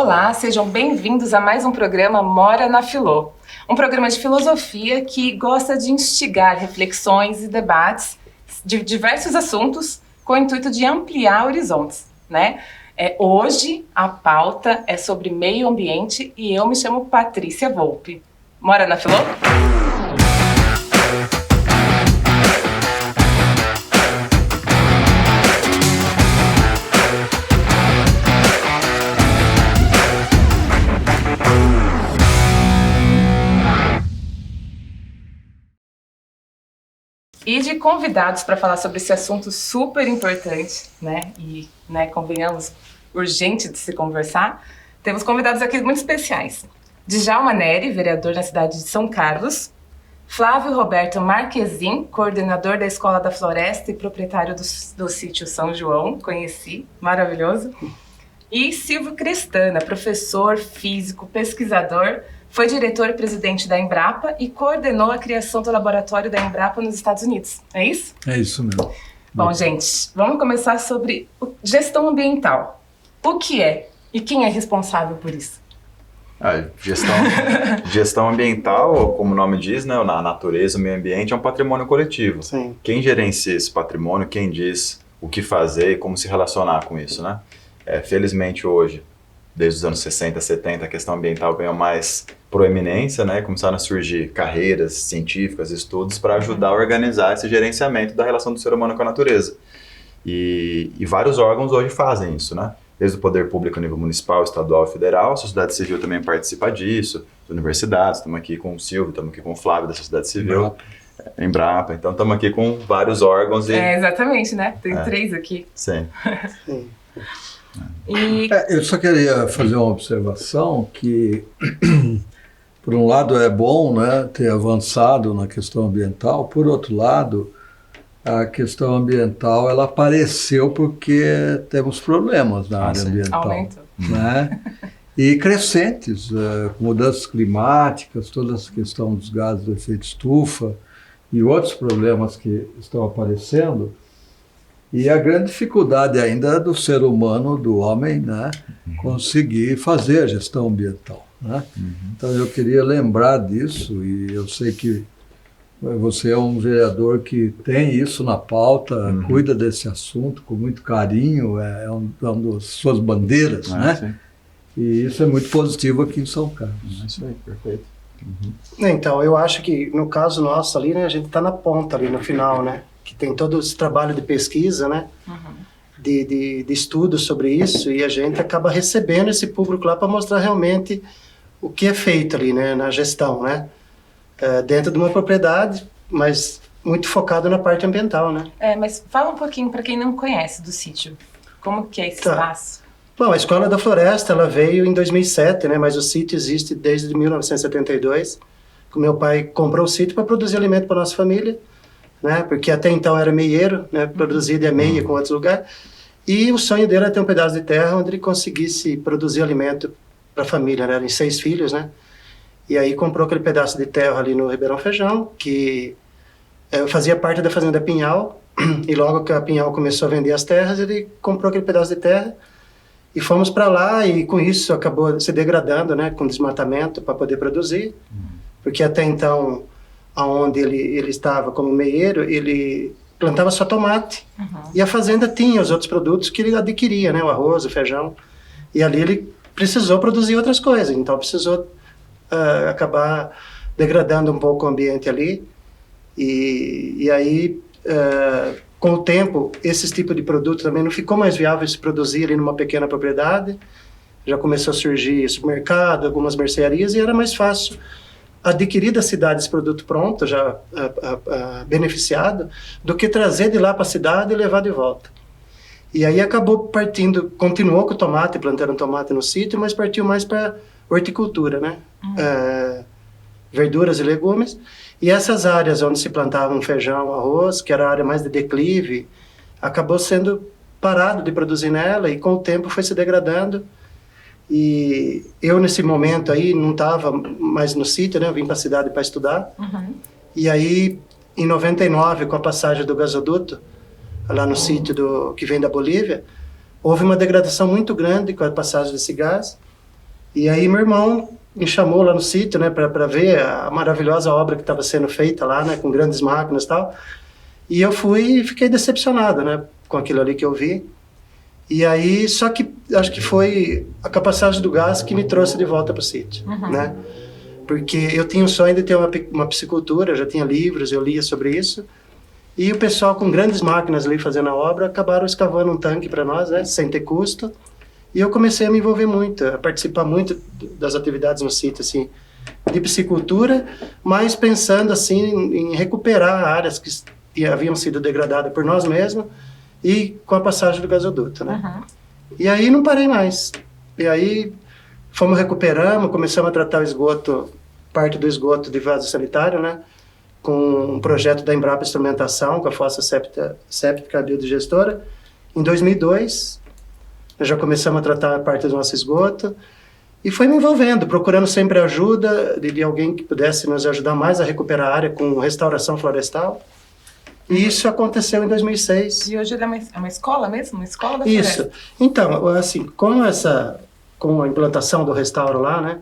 Olá, sejam bem-vindos a mais um programa Mora na Filô. Um programa de filosofia que gosta de instigar reflexões e debates de diversos assuntos com o intuito de ampliar horizontes, né? Hoje a pauta é sobre meio ambiente e eu me chamo Patrícia Volpe. Mora na Filô? E de convidados para falar sobre esse assunto super importante, né? E, convenhamos, urgente de se conversar, temos convidados aqui muito especiais. Djalma Neri, vereador na cidade de São Carlos. Flávio Roberto Marquezin, coordenador da Escola da Floresta e proprietário do sítio São João, conheci, maravilhoso. E Silvio Crestana, professor, físico, pesquisador, foi diretor e presidente da Embrapa e coordenou a criação do laboratório da Embrapa nos Estados Unidos. É isso? É isso mesmo. Bom, gente, vamos começar sobre gestão ambiental. O que é e quem é responsável por isso? Gestão ambiental, como o nome diz, né, a natureza, o meio ambiente é um patrimônio coletivo. Sim. Quem gerencia esse patrimônio, quem diz o que fazer e como se relacionar com isso, né? Felizmente hoje, desde os anos 60, 70, a questão ambiental ganhou mais proeminência, né? Começaram a surgir carreiras científicas, estudos para ajudar a organizar esse gerenciamento da relação do ser humano com a natureza. E vários órgãos hoje fazem isso, né? Desde o poder público a nível municipal, estadual e federal, a sociedade civil também participa disso, as universidades, estamos aqui com o Silvio, estamos aqui com o Flávio da sociedade civil, Embrapa, então estamos aqui com vários órgãos. Exatamente, né? Tem 3 aqui. Sim. Sim. Eu só queria fazer uma observação que, por um lado, é bom, né, ter avançado na questão ambiental, por outro lado, a questão ambiental ela apareceu porque temos problemas na área ambiental. Aumentou. Né? E crescentes, mudanças climáticas, toda essa questão dos gases do efeito estufa e outros problemas que estão aparecendo. E a grande dificuldade ainda do ser humano, do homem, né, conseguir fazer a gestão ambiental. Né? Então eu queria lembrar disso, e eu sei que você é um vereador que tem isso na pauta, cuida desse assunto com muito carinho, é uma das suas bandeiras, né? Sim. E isso é muito positivo aqui em São Carlos. Isso aí, perfeito. Então, eu acho que no caso nosso ali, né, a gente está na ponta ali no final, né? Que tem todo esse trabalho de pesquisa, né? De estudo sobre isso, e a gente acaba recebendo esse público lá para mostrar realmente o que é feito ali, né? Na gestão, né? Dentro de uma propriedade, mas muito focado na parte ambiental, né? Mas fala um pouquinho para quem não conhece do sítio. Como que é esse espaço? Bom, a Escola da Floresta, ela veio em 2007, né? Mas o sítio existe desde 1972. O meu pai comprou o sítio para produzir alimento para nossa família, né? Porque até então era meieiro, né? Produzido é meia com outros lugares. E o sonho dele era ter um pedaço de terra onde ele conseguisse produzir alimento para a família, né? Eram 6 filhos, né? E aí comprou aquele pedaço de terra ali no Ribeirão Feijão, que fazia parte da fazenda Pinhal, e logo que a Pinhal começou a vender as terras, ele comprou aquele pedaço de terra, e fomos para lá, e com isso acabou se degradando, né, com desmatamento para poder produzir, porque até então, aonde ele estava como meieiro, ele plantava só tomate, e a fazenda tinha os outros produtos que ele adquiria, né, o arroz, o feijão, e ali ele precisou produzir outras coisas, então precisou acabar degradando um pouco o ambiente ali, e aí, com o tempo, esse tipo de produto também não ficou mais viável se produzir ali numa pequena propriedade, já começou a surgir supermercado, algumas mercearias, e era mais fácil adquirir da cidade esse produto pronto, já beneficiado, do que trazer de lá para a cidade e levar de volta. E aí acabou partindo, continuou com o tomate, plantando tomate no sítio, mas partiu mais para horticultura, né? Verduras e legumes. E essas áreas onde se plantavam feijão, arroz, que era a área mais de declive, acabou sendo parado de produzir nela, e com o tempo foi se degradando. E eu, nesse momento aí, não estava mais no sítio, né? Eu vim para a cidade para estudar. E aí, em 99, com a passagem do gasoduto, lá no sítio que vem da Bolívia, houve uma degradação muito grande com a passagem desse gás. E aí meu irmão me chamou lá no sítio, né, para ver a maravilhosa obra que estava sendo feita lá, né, com grandes máquinas e tal. E eu fui e fiquei decepcionado, né, com aquilo ali que eu vi. E aí, só que acho que foi a capacidade do gás que me trouxe de volta para o sítio, né? Porque eu tinha o sonho de ter uma piscicultura, eu já tinha livros, eu lia sobre isso. E o pessoal com grandes máquinas ali fazendo a obra acabaram escavando um tanque para nós, né, sem ter custo. E eu comecei a me envolver muito, a participar muito das atividades no sítio, assim, de piscicultura, mas pensando assim em recuperar áreas que haviam sido degradadas por nós mesmos e com a passagem do gasoduto, né? E aí não parei mais. E aí fomos recuperando, começamos a tratar o esgoto, parte do esgoto de vaso sanitário, né? Com um projeto da Embrapa Instrumentação, com a fossa séptica biodigestora. Em 2002, nós já começamos a tratar a parte do nosso esgoto e foi me envolvendo, procurando sempre ajuda de alguém que pudesse nos ajudar mais a recuperar a área com restauração florestal. E isso aconteceu em 2006. E hoje ele é uma escola mesmo? Uma escola da Isso. floresta? Então, assim, com a implantação do restauro lá, né,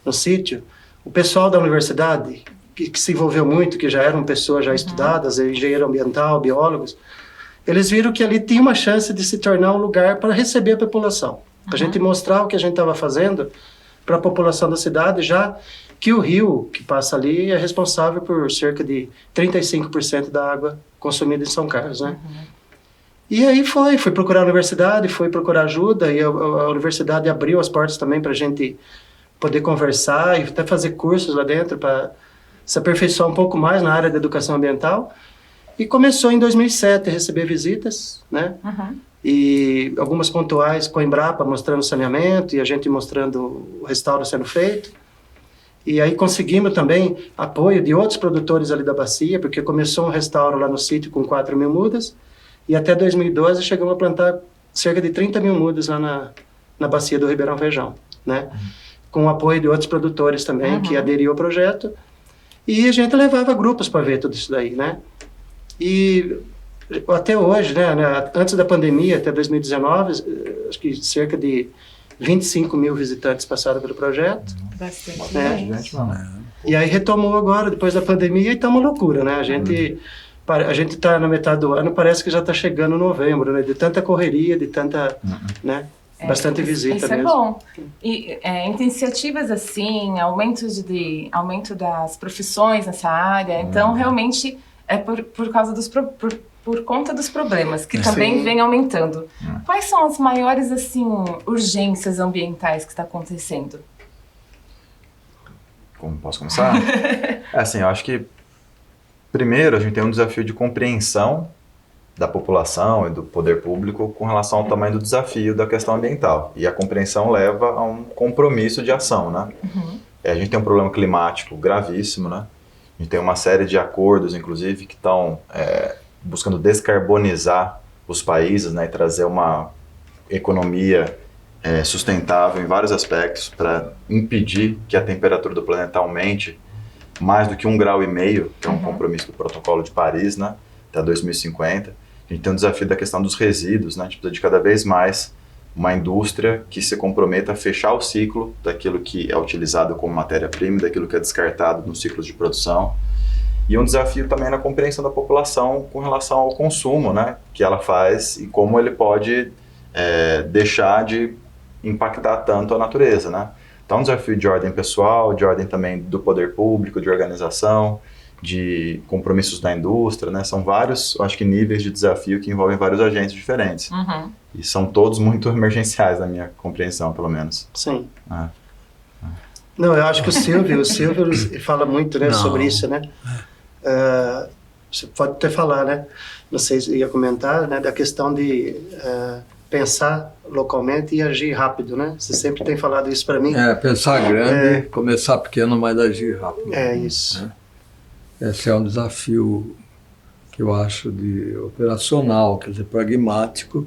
no sítio, o pessoal da universidade, que se envolveu muito, que já eram pessoas já estudadas, engenheiro ambiental, biólogos, eles viram que ali tinha uma chance de se tornar um lugar para receber a população. Para a gente mostrar o que a gente estava fazendo para a população da cidade, já que o rio que passa ali é responsável por cerca de 35% da água consumida em São Carlos, né? E aí fui procurar a universidade, fui procurar ajuda, e a universidade abriu as portas também para a gente poder conversar e até fazer cursos lá dentro para se aperfeiçoar um pouco mais na área da educação ambiental. E começou em 2007 a receber visitas, né? E algumas pontuais com a Embrapa mostrando o saneamento e a gente mostrando o restauro sendo feito. E aí conseguimos também apoio de outros produtores ali da bacia, porque começou um restauro lá no sítio com 4.000 mudas, e até 2012 chegamos a plantar cerca de 30.000 mudas lá na bacia do Ribeirão Feijão, né? Com o apoio de outros produtores também, que aderiam ao projeto. E a gente levava grupos para ver tudo isso daí, né? E até hoje, né, antes da pandemia, até 2019, acho que cerca de 25.000 visitantes passaram pelo projeto. Bastante. Né? Gente, mano. E aí retomou agora, depois da pandemia, e tá uma loucura, né? A gente está na metade do ano, parece que já está chegando novembro, né? De tanta correria, de tanta, né? Bastante visita isso mesmo. É bom. E iniciativas assim, aumento das profissões nessa área, então realmente é por causa por conta dos problemas, que também vem aumentando. Quais são as maiores, assim, urgências ambientais que está acontecendo? Como posso começar? Assim, eu acho que primeiro a gente tem um desafio de compreensão da população e do poder público com relação ao tamanho do desafio da questão ambiental. E a compreensão leva a um compromisso de ação, né? A gente tem um problema climático gravíssimo, né? A gente tem uma série de acordos, inclusive, que estão buscando descarbonizar os países, né, e trazer uma economia sustentável em vários aspectos para impedir que a temperatura do planeta aumente mais do que 1,5 graus, que é um compromisso do Protocolo de Paris, né, até 2050. A gente tem um desafio da questão dos resíduos, né, a gente precisa de cada vez mais uma indústria que se comprometa a fechar o ciclo daquilo que é utilizado como matéria-prima, daquilo que é descartado nos ciclos de produção. E um desafio também na compreensão da população com relação ao consumo, né, que ela faz e como ele pode deixar de impactar tanto a natureza, né. Então, um desafio de ordem pessoal, de ordem também do poder público, de organização, de compromissos da indústria, né, são vários, acho que, níveis de desafio que envolvem vários agentes diferentes. E são todos muito emergenciais, na minha compreensão, pelo menos. Sim. Não, eu acho que o Silvio fala muito, né, sobre isso, né. Você pode até falar, né, não sei se ia comentar, né, da questão de pensar localmente e agir rápido, né? Você sempre tem falado isso para mim. Pensar grande, começar pequeno, mas agir rápido. Isso. Né? Esse é um desafio que eu acho de operacional, quer dizer, pragmático,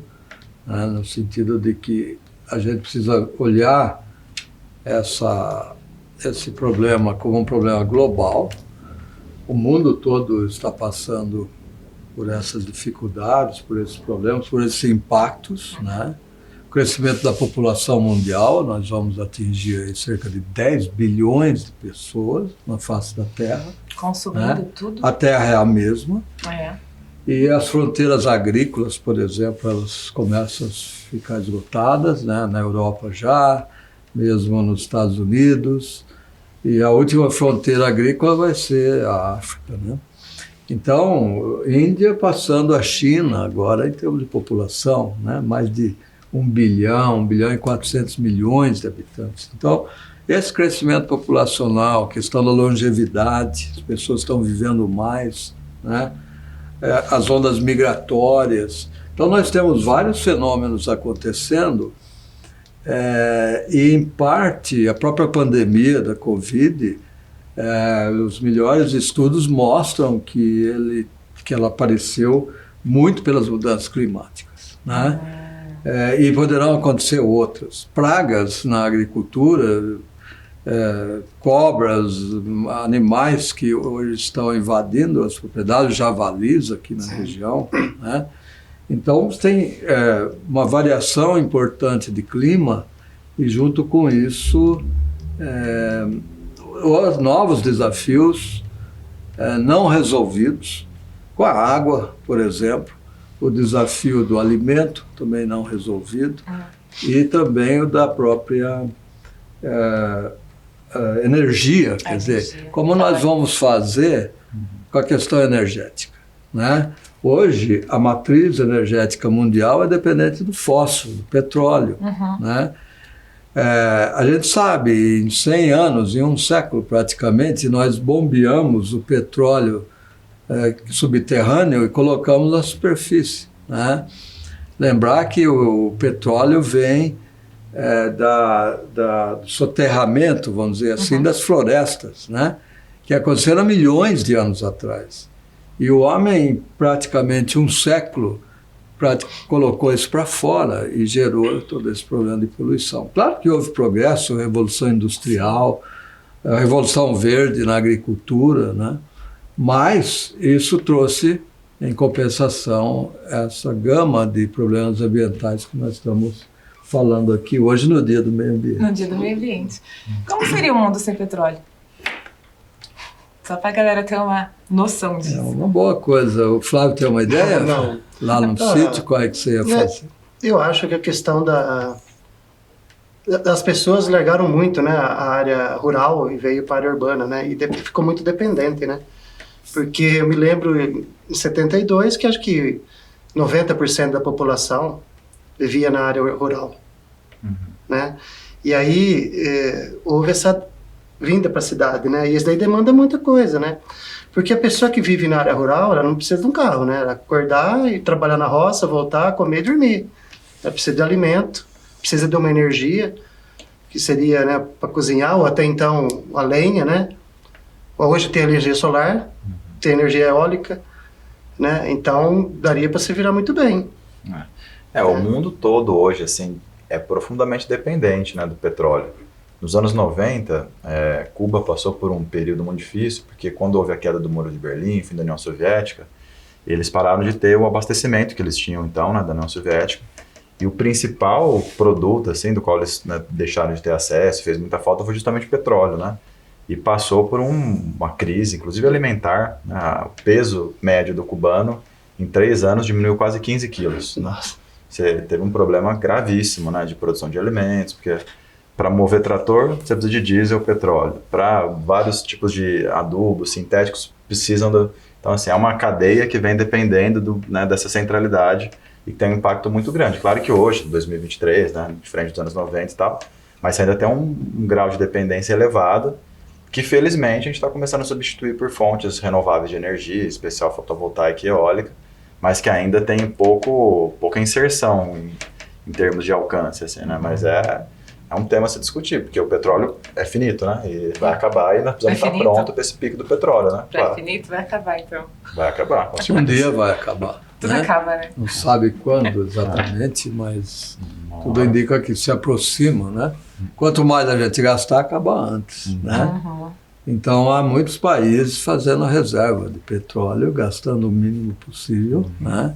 né, no sentido de que a gente precisa olhar esse problema como um problema global. O mundo todo está passando por essas dificuldades, por esses problemas, por esses impactos, né? o crescimento da população mundial, nós vamos atingir aí cerca de 10 bilhões de pessoas na face da Terra. Consumindo, né? tudo. A Terra é a mesma. É. E as fronteiras agrícolas, por exemplo, elas começam a ficar esgotadas, né? Na Europa já, mesmo nos Estados Unidos. E a última fronteira agrícola vai ser a África, né? Então, Índia passando a China agora em termos de população, né? Mais de 1 bilhão e 400 milhões de habitantes. Então, esse crescimento populacional, questão da longevidade, as pessoas estão vivendo mais, né? As ondas migratórias. Então, nós temos vários fenômenos acontecendo e, em parte, a própria pandemia da Covid, os melhores estudos mostram que ela apareceu muito pelas mudanças climáticas, né? E poderão acontecer outras. Pragas na agricultura, cobras, animais que hoje estão invadindo as propriedades, javalis aqui na região, né? Então tem uma variação importante de clima e junto com isso novos desafios não resolvidos, com a água, por exemplo, o desafio do alimento também não resolvido e também o da própria energia, quer dizer, como nós vamos fazer com a questão energética, né? Hoje, a matriz energética mundial é dependente do fósforo, do petróleo, né? A gente sabe, em 100 anos, em um século praticamente, nós bombeamos o petróleo subterrâneo e colocamos na superfície, né? Lembrar que o petróleo vem do soterramento, vamos dizer assim, das florestas, né? Que aconteceram há milhões de anos atrás. E o homem, praticamente um século, colocou isso para fora e gerou todo esse problema de poluição. Claro que houve progresso, revolução industrial, a revolução verde na agricultura, né? Mas isso trouxe, em compensação, essa gama de problemas ambientais que nós estamos falando aqui hoje no Dia do Meio Ambiente. No Dia do Meio Ambiente. Como seria o mundo sem petróleo? Só para a galera ter uma noção disso. É uma boa coisa. O Flávio tem uma ideia? Não. Lá no sítio, qual é que você ia fazer? Eu acho que a questão das pessoas largaram muito, né, a área rural e veio para a área urbana, né, e ficou muito dependente, né, porque eu me lembro em 72 que acho que 90% da população vivia na área rural, né, e aí houve essa vinda para a cidade, né, e isso daí demanda muita coisa, né, porque a pessoa que vive na área rural, ela não precisa de um carro, né, ela acordar e trabalhar na roça, voltar, comer e dormir, ela precisa de alimento, precisa de uma energia, que seria, né, para cozinhar, ou até então a lenha, né? Hoje tem energia solar, tem energia eólica, né? Então daria para se virar muito bem. O mundo todo hoje, assim, é profundamente dependente, né, do petróleo. Nos anos 90, Cuba passou por um período muito difícil, porque quando houve a queda do Muro de Berlim, fim da União Soviética, eles pararam de ter o abastecimento que eles tinham então, né, da União Soviética. E o principal produto, assim, do qual eles, né, deixaram de ter acesso, fez muita falta, foi justamente o petróleo, né? E passou por uma crise, inclusive alimentar, né? O peso médio do cubano, em 3 anos, diminuiu quase 15 quilos. Nossa. Você teve um problema gravíssimo, né, de produção de alimentos, porque para mover trator, você precisa de diesel, petróleo. Para vários tipos de adubos sintéticos, precisam do... Então, assim, é uma cadeia que vem dependendo né, dessa centralidade, e tem um impacto muito grande. Claro que hoje, 2023, né, diferente dos anos 90 e tal, mas ainda tem um grau de dependência elevado, que felizmente a gente está começando a substituir por fontes renováveis de energia, especial fotovoltaica e eólica, mas que ainda tem pouca inserção em termos de alcance, assim, né? Mas é um tema a se discutir, porque o petróleo é finito, né? E vai acabar e nós precisamos estar pronto para esse pico do petróleo, né? Claro. É finito, vai acabar então. Vai acabar. Um dia vai acabar. Tudo acaba, né? Não sabe quando exatamente, mas tudo indica que se aproxima, né? Quanto mais a gente gastar, acaba antes, né? Então, há muitos países fazendo a reserva de petróleo, gastando o mínimo possível, né?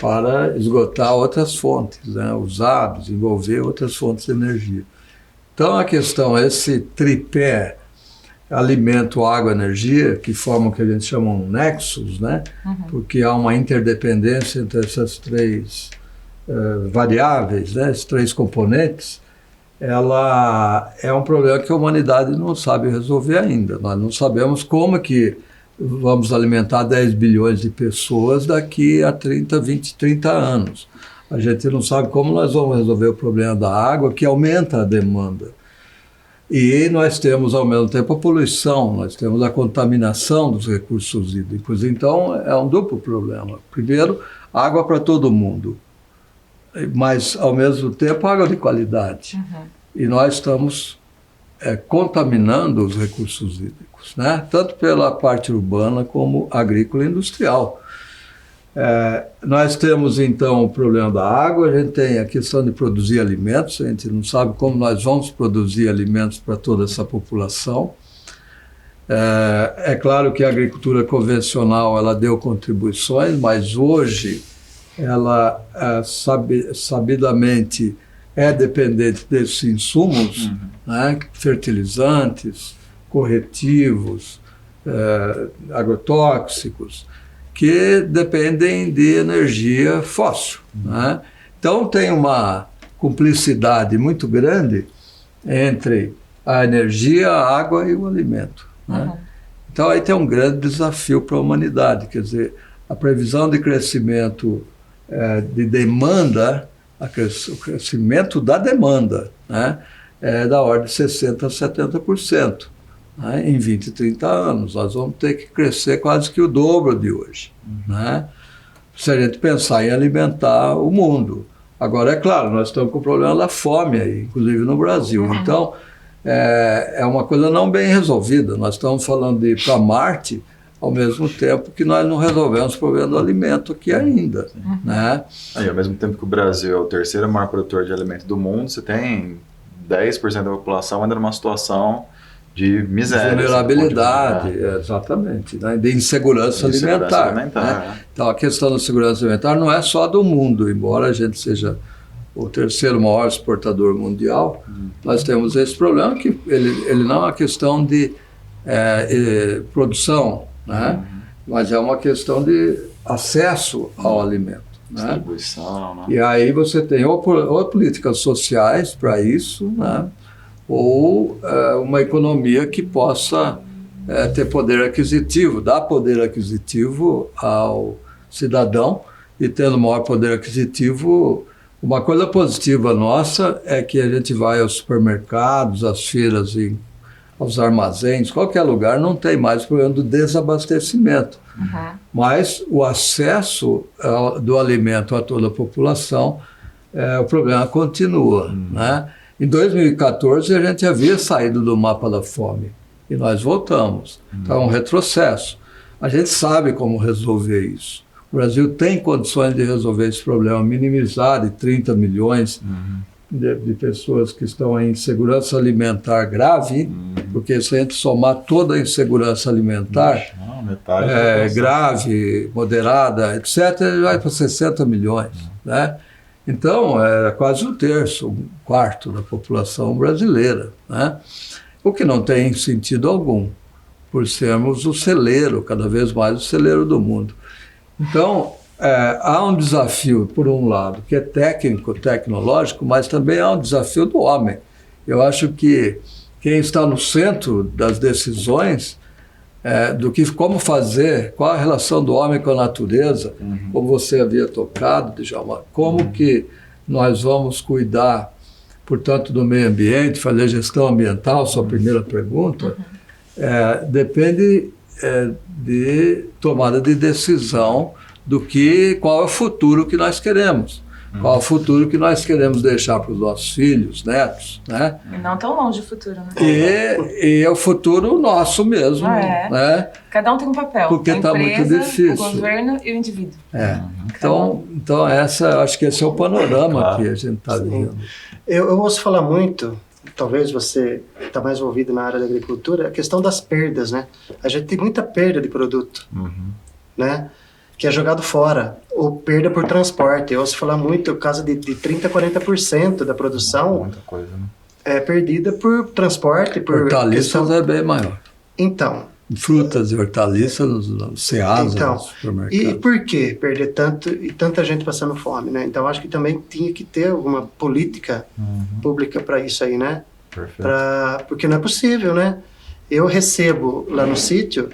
para esgotar outras fontes, né? Usar, desenvolver outras fontes de energia. Então a questão é esse tripé alimento, água, energia, que formam o que a gente chama um nexus, né? Porque há uma interdependência entre essas três variáveis, né? Esses três componentes. Ela é um problema que a humanidade não sabe resolver ainda. Nós não sabemos como que vamos alimentar 10 bilhões de pessoas daqui a 30, 20, 30 anos. A gente não sabe como nós vamos resolver o problema da água, que aumenta a demanda. E nós temos, ao mesmo tempo, a poluição, nós temos a contaminação dos recursos hídricos. Então, é um duplo problema. Primeiro, água para todo mundo, mas, ao mesmo tempo, água de qualidade. E nós estamos contaminando os recursos hídricos, né? Tanto pela parte urbana como agrícola e industrial. Nós temos, então, o problema da água, a gente tem a questão de produzir alimentos, a gente não sabe como nós vamos produzir alimentos para toda essa população. É claro que a agricultura convencional ela deu contribuições, mas hoje ela sabidamente é dependente desses insumos, né, fertilizantes, corretivos, agrotóxicos, que dependem de energia fóssil, né? Então tem uma cumplicidade muito grande entre a energia, a água e o alimento, né? Então aí tem um grande desafio para a humanidade, quer dizer, a previsão de crescimento de demanda, o crescimento da demanda, né, é da ordem de 60% a 70%. Né, em 20, 30 anos, nós vamos ter que crescer quase que o dobro de hoje, né, se a gente pensar em alimentar o mundo. Agora, é claro, nós estamos com o problema da fome aí, inclusive no Brasil. Então, é uma coisa não bem resolvida. Nós estamos falando de ir para Marte, ao mesmo tempo que nós não resolvemos o problema do alimento aqui ainda, né? Aí, ao mesmo tempo que o Brasil é o terceiro maior produtor de alimento do mundo, você tem 10% da população ainda numa situação de miséria. Vulnerabilidade, exatamente, né? De insegurança alimentar. Né? Então, a questão da segurança alimentar não é só do mundo, embora a gente seja o terceiro maior exportador mundial, nós temos esse problema que ele não é uma questão de produção, né? Mas é uma questão de acesso ao alimento. Distribuição, né? E aí você tem ou políticas sociais para isso, né? Ou uma economia que possa ter poder aquisitivo, dar poder aquisitivo ao cidadão, e tendo maior poder aquisitivo, uma coisa positiva nossa é que a gente vai aos supermercados, às feiras, aos armazéns, qualquer lugar, não tem mais problema do desabastecimento. Mas o acesso do alimento a toda a população, o problema continua, né? Em 2014, a gente havia saído do mapa da fome e nós voltamos. Então, é um retrocesso. A gente sabe como resolver isso. O Brasil tem condições de resolver esse problema, minimizar de 30 milhões de pessoas que estão em insegurança alimentar grave, porque se a gente somar toda a insegurança alimentar, grave, moderada, etc., vai para 60 milhões, né? Então, é quase um terço, um quarto da população brasileira, né? O que não tem sentido algum, por sermos o celeiro, cada vez mais o celeiro do mundo. Então, há um desafio, por um lado, que é técnico, tecnológico, mas também há um desafio do homem. Eu acho que quem está no centro das decisões como fazer, qual a relação do homem com a natureza, como você havia tocado, Djalma, como que nós vamos cuidar, portanto, do meio ambiente, fazer gestão ambiental, sua primeira pergunta, depende de tomada de decisão qual é o futuro que nós queremos. Qual é o futuro que nós queremos deixar para os nossos filhos, netos, né? E não tão longe o futuro, né? E é o futuro nosso mesmo, né? Cada um tem um papel. Porque está muito difícil. O governo e o indivíduo. Então acho que esse é o panorama que a gente está vivendo. Eu ouço falar muito, talvez você está mais envolvido na área da agricultura, a questão das perdas, né? A gente tem muita perda de produto, né? Que é jogado fora. ou perda por transporte. Eu ouço falar muito, caso de 30% a 40% da produção Muita coisa, né? é perdida por transporte, por Hortaliças é bem maior. Então, Frutas e hortaliças nos Ceasa, Então, nos supermercados. e por que perder tanto e tanta gente passando fome, né? Então, acho que também tinha que ter alguma política pública para isso aí, né? Perfeito. Porque não é possível, né? Eu recebo lá no sítio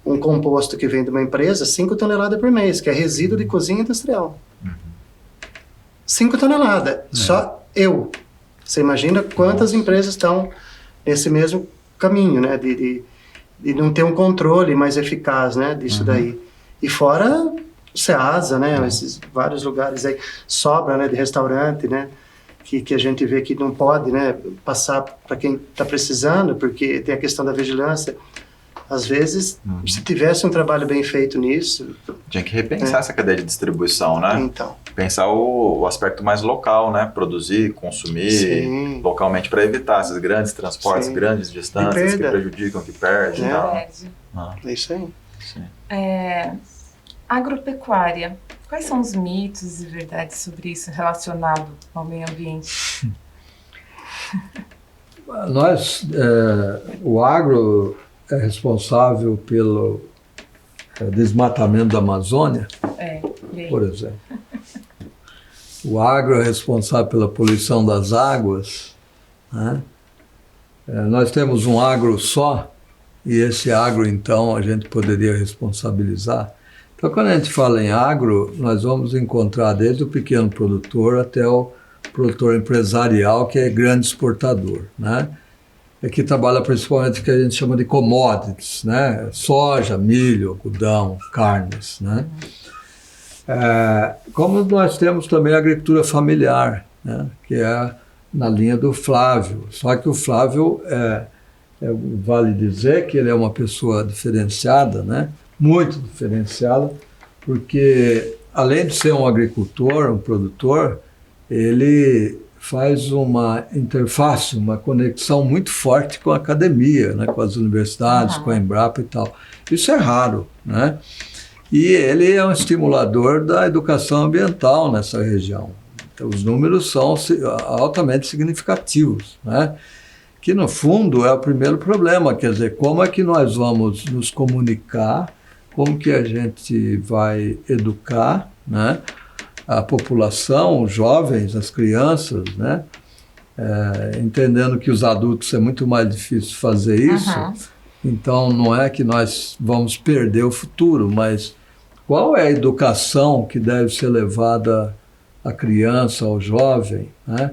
um composto que vem de uma empresa, 5 toneladas por mês, que é resíduo de cozinha industrial. 5 toneladas, só eu. Você imagina quantas empresas estão nesse mesmo caminho, né? De não ter um controle mais eficaz, né? Disso daí. E fora o Ceasa, né? Esses vários lugares aí, sobra, né? De restaurante, né? Que a gente vê que não pode, né? Passar para quem está precisando, porque tem a questão da vigilância. Às vezes, se tivesse um trabalho bem feito nisso... Tinha que repensar essa cadeia de distribuição, né? Então. Pensar o aspecto mais local, né? Produzir, consumir localmente para evitar esses grandes transportes, grandes distâncias que prejudicam, que perdem. É isso aí. Sim. Agropecuária. Quais são os mitos e verdades sobre isso relacionado ao meio ambiente? O agro é responsável pelo desmatamento da Amazônia, por exemplo. O agro é responsável pela poluição das águas, né? Nós temos um agro só, e esse agro, então, a gente poderia responsabilizar. Então, quando a gente fala em agro, nós vamos encontrar desde o pequeno produtor até o produtor empresarial, que é grande exportador, né? Que trabalha principalmente o que a gente chama de commodities, né? Soja, milho, algodão, carnes, né? Como nós temos também a agricultura familiar, né? Que é na linha do Flávio. Só que o Flávio, vale dizer que ele é uma pessoa diferenciada, né? Muito diferenciada, porque além de ser um agricultor, um produtor, ele faz uma interface, uma conexão muito forte com a academia, né, com as universidades, com a Embrapa e tal. Isso é raro, né? E ele é um estimulador da educação ambiental nessa região. Então, os números são altamente significativos, né? Que, no fundo, é o primeiro problema, quer dizer, como é que nós vamos nos comunicar, como que a gente vai educar, né? A população, os jovens, as crianças, né? Entendendo que os adultos é muito mais difícil fazer isso. Então, não é que nós vamos perder o futuro, mas qual é a educação que deve ser levada à criança, ao jovem, né?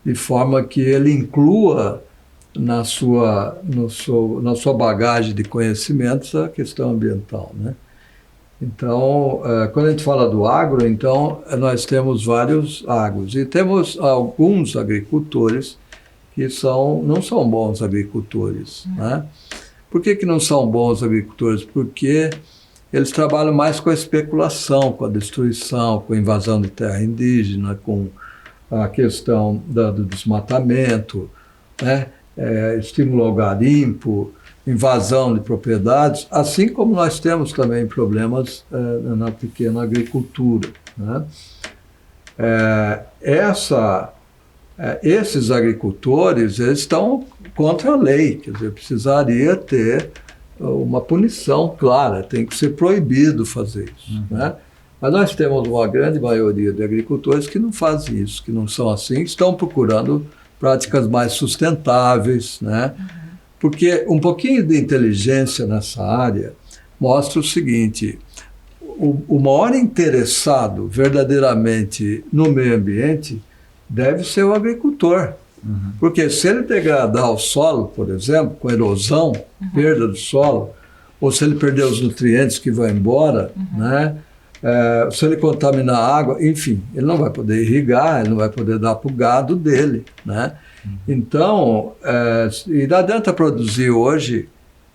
De forma que ele inclua na sua bagagem de conhecimentos a questão ambiental, né? Então, quando a gente fala do agro, então, nós temos vários agros. E temos alguns agricultores que não são bons agricultores, né? Por que não são bons agricultores? Porque eles trabalham mais com a especulação, com a destruição, com a invasão de terra indígena, com a questão do desmatamento, né? Estímulo ao garimpo, invasão de propriedades, assim como nós temos também problemas na pequena agricultura, né? Esses agricultores, eles estão contra a lei, quer dizer, precisaria ter uma punição clara, tem que ser proibido fazer isso, né? Mas nós temos uma grande maioria de agricultores que não fazem isso, que não são assim, estão procurando práticas mais sustentáveis, né? Porque um pouquinho de inteligência nessa área mostra o seguinte: o maior interessado verdadeiramente no meio ambiente deve ser o agricultor. Porque se ele degradar o solo, por exemplo, com erosão, perda do solo, ou se ele perder os nutrientes que vão embora, né? Se ele contaminar a água, enfim, ele não vai poder irrigar, ele não vai poder dar para o gado dele, né? Então, e não adianta produzir hoje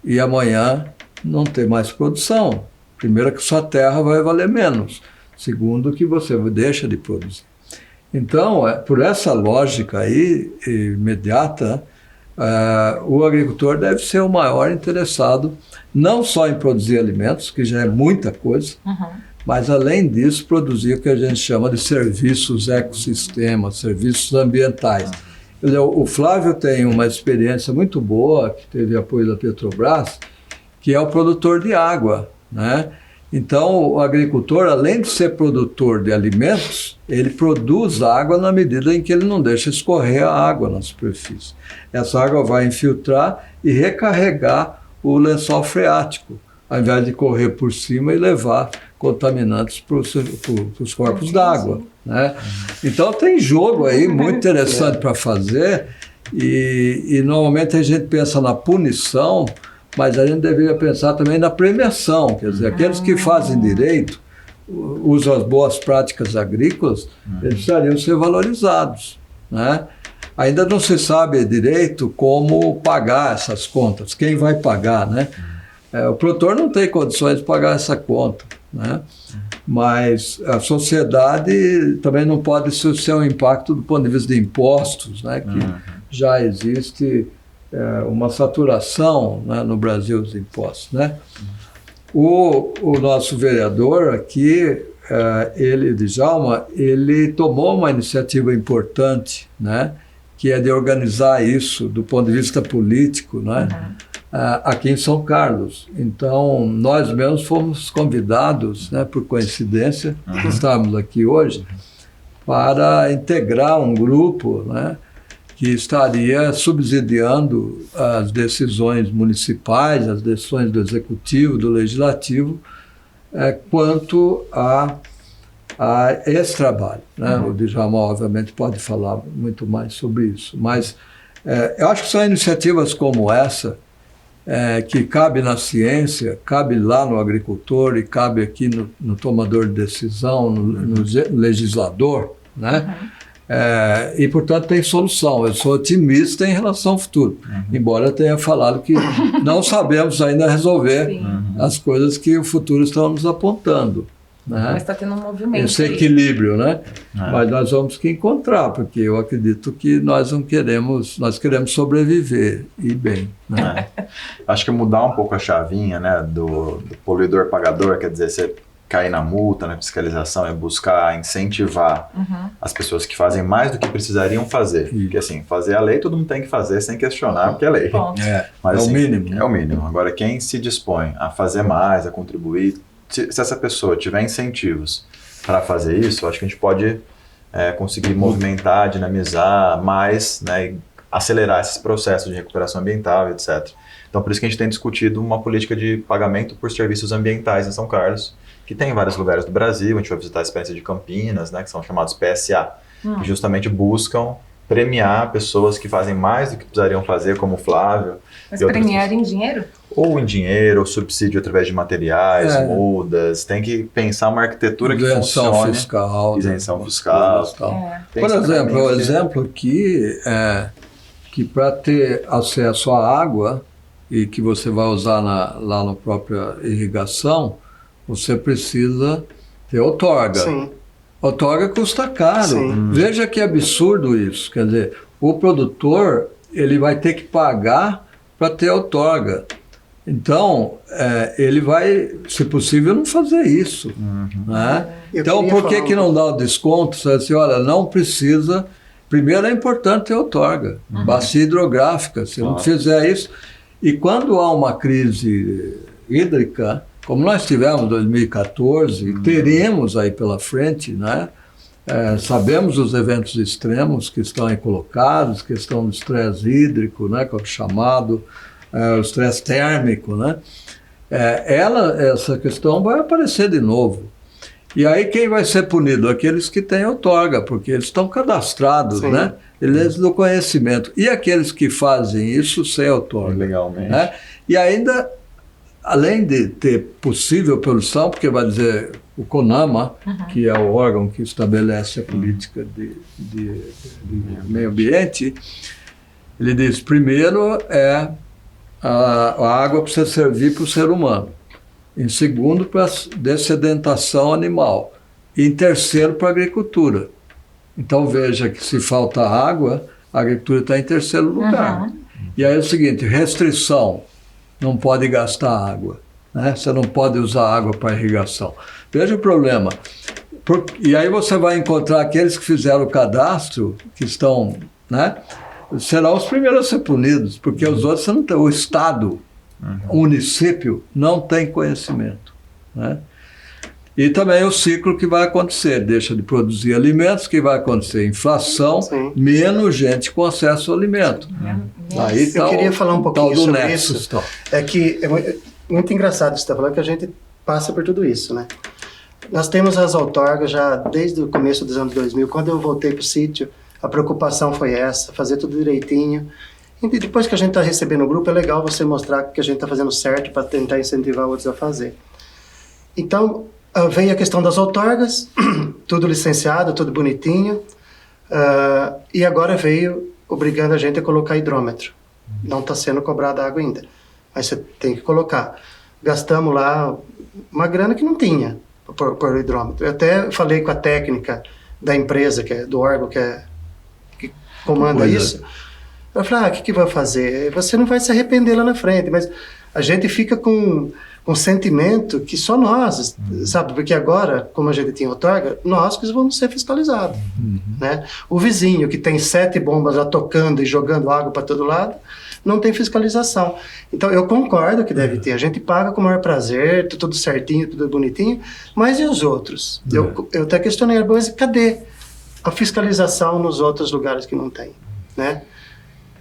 e amanhã não ter mais produção. Primeiro, que sua terra vai valer menos. Segundo, que você deixa de produzir. Então, por essa lógica aí, imediata, o agricultor deve ser o maior interessado, não só em produzir alimentos, que já é muita coisa, mas além disso produzia o que a gente chama de serviços ecossistemas, serviços ambientais. O Flávio tem uma experiência muito boa, que teve apoio da Petrobras, que é o produtor de água, né? Então, o agricultor, além de ser produtor de alimentos, ele produz água na medida em que ele não deixa escorrer a água na superfície. Essa água vai infiltrar e recarregar o lençol freático, ao invés de correr por cima e levar contaminantes para os corpos d'água, né? Então, tem jogo aí muito interessante para fazer e normalmente a gente pensa na punição, mas a gente deveria pensar também na premiação, quer dizer, aqueles que fazem direito, usam as boas práticas agrícolas, eles precisariam ser valorizados, né? Ainda não se sabe direito como pagar essas contas, quem vai pagar, né? O produtor não tem condições de pagar essa conta, né? Mas a sociedade também não pode ser um impacto do ponto de vista de impostos, né? Que já existe uma saturação, né, no Brasil dos impostos, né? O nosso vereador aqui, Djalma, ele tomou uma iniciativa importante, né, que é de organizar isso do ponto de vista político, né, aqui em São Carlos. Então, nós mesmos fomos convidados, né, por coincidência, estamos aqui hoje, para integrar um grupo, né, que estaria subsidiando as decisões municipais, as decisões do Executivo, do Legislativo, quanto a esse trabalho, né? O Djalma, obviamente, pode falar muito mais sobre isso, mas eu acho que são iniciativas como essa, que cabe na ciência, cabe lá no agricultor e cabe aqui no tomador de decisão, no legislador, né? E, portanto, tem solução. Eu sou otimista em relação ao futuro, embora eu tenha falado que não sabemos ainda resolver as coisas que o futuro está nos apontando, né? Mas está tendo um movimento. Esse equilíbrio, né? Mas nós vamos que encontrar, porque eu acredito que nós queremos sobreviver e bem, né? Acho que mudar um pouco a chavinha, né, do poluidor-pagador, quer dizer, você cair na multa, na fiscalização, é buscar incentivar as pessoas que fazem mais do que precisariam fazer. Porque assim, fazer a lei todo mundo tem que fazer sem questionar, porque é lei. Mas, assim, o mínimo. É o mínimo. Agora, quem se dispõe a fazer mais, a contribuir, se essa pessoa tiver incentivos para fazer isso, acho que a gente pode conseguir movimentar, dinamizar mais, né, e acelerar esses processos de recuperação ambiental, etc. Então, por isso que a gente tem discutido uma política de pagamento por serviços ambientais em São Carlos, que tem em vários lugares do Brasil. A gente vai visitar a experiência de Campinas, né, que são chamados PSA, que justamente buscam premiar pessoas que fazem mais do que precisariam fazer, como o Flávio. Mas premiar em dinheiro? Ou em dinheiro, ou subsídio através de materiais, mudas. Tem que pensar uma arquitetura que funcione. Isenção fiscal. Por exemplo, o exemplo aqui é que para ter acesso à água, e que você vai usar lá na própria irrigação, você precisa ter outorga. Sim. Outorga custa caro. Sim. Veja que absurdo isso. Quer dizer, o produtor ele vai ter que pagar para ter outorga. Então, ele vai, se possível, não fazer isso. Né? Então, por que não dá o desconto? Você diz assim, olha, não precisa... Primeiro, é importante ter outorga. Bacia hidrográfica. Se não fizer isso... E quando há uma crise hídrica, como nós tivemos em 2014, e teremos aí pela frente, né? Sabemos os eventos extremos que estão aí colocados, questão do estresse hídrico, né? Que é o chamado, o estresse térmico, né? Essa questão vai aparecer de novo. E aí quem vai ser punido? Aqueles que têm outorga, porque eles estão cadastrados, né? Eles do conhecimento. E aqueles que fazem isso sem outorga. Legalmente. Né? E ainda, além de ter possível poluição, porque vai dizer o CONAMA, que é o órgão que estabelece a política de meio ambiente, ele diz, primeiro a água precisa servir para o ser humano. Em segundo, para a dessedentação animal. E em terceiro, para a agricultura. Então, veja que se falta água, a agricultura está em terceiro lugar. E aí é o seguinte, restrição, não pode gastar água. né? Você não pode usar água para irrigação. Veja o problema. E aí você vai encontrar aqueles que fizeram o cadastro, que estão, né? Serão os primeiros a ser punidos, porque os outros não têm. O Estado, o município, não tem conhecimento, né? E também o ciclo que vai acontecer, deixa de produzir alimentos, que vai acontecer inflação, Sim. menos gente com acesso ao alimento. Aí Eu queria falar um pouquinho sobre isso. É que é muito engraçado você estar falando, que a gente passa por tudo isso, né? Nós temos as outorgas já desde o começo dos anos 2000. Quando eu voltei para o sítio, a preocupação foi essa, fazer tudo direitinho. E depois que a gente está recebendo o grupo, é legal você mostrar que a gente está fazendo certo para tentar incentivar outros a fazer. Então, veio a questão das outorgas, tudo licenciado, tudo bonitinho, e agora veio obrigando a gente a colocar hidrômetro. Não está sendo cobrada água ainda, mas você tem que colocar. Gastamos lá uma grana que não tinha por hidrômetro. Eu até falei com a técnica da empresa, do órgão que comanda isso. Eu falei, o que vai fazer? Você não vai se arrepender lá na frente, mas a gente fica com um sentimento que só nós, sabe? Porque agora, como a gente tinha outorga, nós que vamos ser fiscalizados, né? O vizinho que tem 7 bombas lá tocando e jogando água para todo lado, não tem fiscalização. Então, eu concordo que deve ter. A gente paga com o maior prazer, tudo certinho, tudo bonitinho, mas e os outros? Eu até questionei, mas cadê a fiscalização nos outros lugares que não tem, né?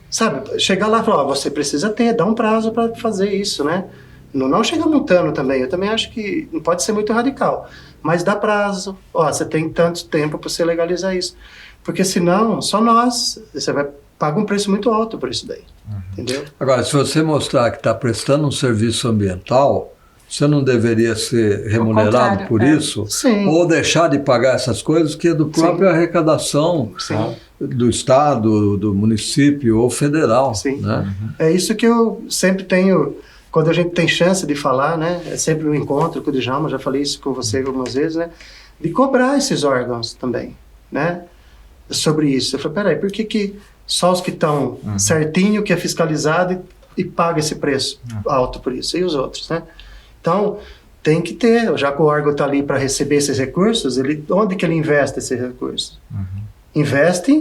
Sabe, chegar lá e falar, você precisa ter, dá um prazo para fazer isso, né? Não chega multando também, eu também acho que não pode ser muito radical, mas dá prazo, você tem tanto tempo para você legalizar isso, porque senão, só nós, você vai pagar um preço muito alto por isso daí, entendeu? Agora, se você mostrar que está prestando um serviço ambiental, você não deveria ser remunerado por isso? Sim. Ou deixar de pagar essas coisas que é do próprio arrecadação do Estado, do município ou federal. Sim. Né? É isso que eu sempre tenho, quando a gente tem chance de falar, né? É sempre um encontro com o Djalma, já falei isso com você algumas vezes, né? De cobrar esses órgãos também, né? Sobre isso. Eu falei, peraí, por que só os que estão certinho, que é fiscalizado e paga esse preço alto por isso, e os outros, né? Então, tem que ter, já que o órgão está ali para receber esses recursos, onde que ele investe esses recursos? Investe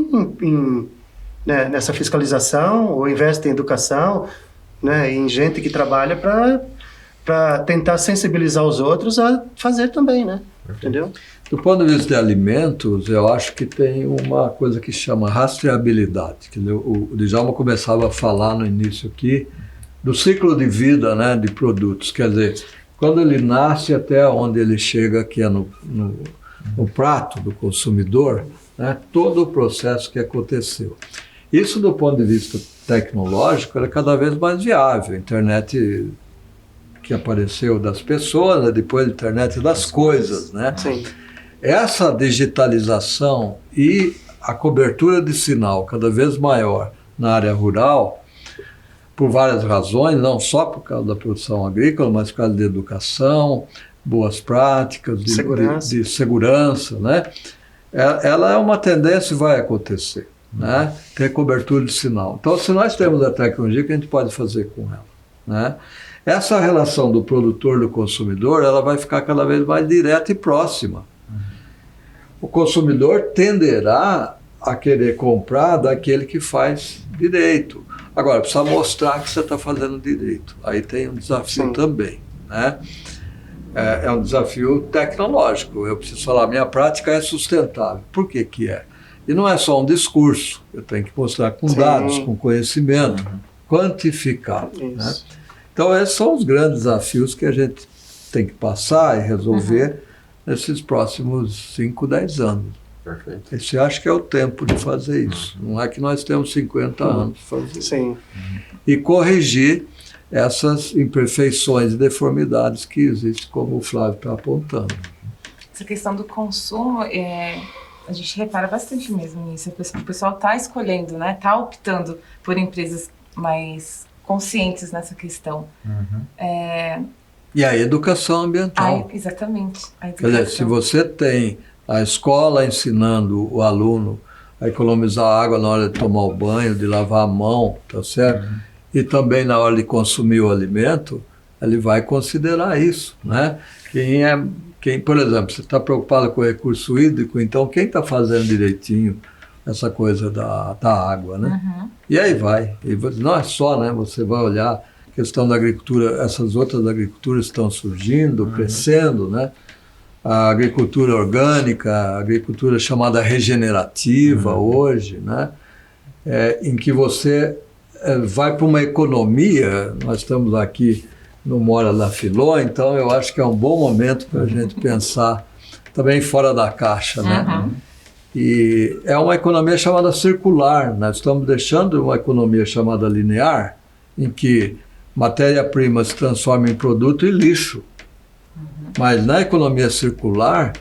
né, nessa fiscalização, ou investe em educação, né, em gente que trabalha para tentar sensibilizar os outros a fazer também, né? Entendeu? Do ponto de vista de alimentos, eu acho que tem uma coisa que chama rastreabilidade. O Djalma começava a falar no início aqui do ciclo de vida, né, de produtos. Quer dizer, quando ele nasce até onde ele chega, que é no prato do consumidor, né, todo o processo que aconteceu. Isso, do ponto de vista tecnológico, é cada vez mais viável. A internet que apareceu das pessoas, né, depois a internet das coisas, né? Sim. Essa digitalização e a cobertura de sinal cada vez maior na área rural, por várias razões, não só por causa da produção agrícola, mas por causa da educação, boas práticas, de segurança, né? Ela é uma tendência e vai acontecer, né? Ter cobertura de sinal. Então, se nós temos a tecnologia, o que a gente pode fazer com ela, né? Essa relação do produtor e do consumidor, ela vai ficar cada vez mais direta e próxima. O consumidor tenderá a querer comprar daquele que faz direito. Agora, precisa mostrar que você está fazendo direito. Aí tem um desafio também, né? É um desafio tecnológico. Eu preciso falar, minha prática é sustentável. Por que que é? E não é só um discurso. Eu tenho que mostrar com dados, com conhecimento, quantificar. Né? Então, esses são os grandes desafios que a gente tem que passar e resolver nesses próximos 5, 10 anos. Perfeito. Esse acho que é o tempo de fazer isso. Não é que nós temos 50 anos para fazer. Sim. E corrigir essas imperfeições e deformidades que existem, como o Flávio está apontando. Essa questão do consumo, a gente repara bastante mesmo nisso. O pessoal está escolhendo, né? Está optando por empresas mais conscientes nessa questão. E a educação ambiental. Exatamente. A educação. Quer dizer, se você tem a escola ensinando o aluno a economizar água na hora de tomar o banho, de lavar a mão, tá certo? E também na hora de consumir o alimento, ele vai considerar isso, né? Por exemplo, você está preocupado com o recurso hídrico, então quem está fazendo direitinho essa coisa da água, né? E aí vai. E não é só, né? Você vai olhar a questão da agricultura, essas outras agriculturas estão surgindo, crescendo, né? A agricultura orgânica, a agricultura chamada regenerativa hoje, né? Em que você vai para uma economia, nós estamos aqui no Mora da Filó, então eu acho que é um bom momento para a gente pensar também fora da caixa, né? E é uma economia chamada circular, nós estamos deixando uma economia chamada linear, em que matéria-prima se transforma em produto e lixo. Mas na economia circular,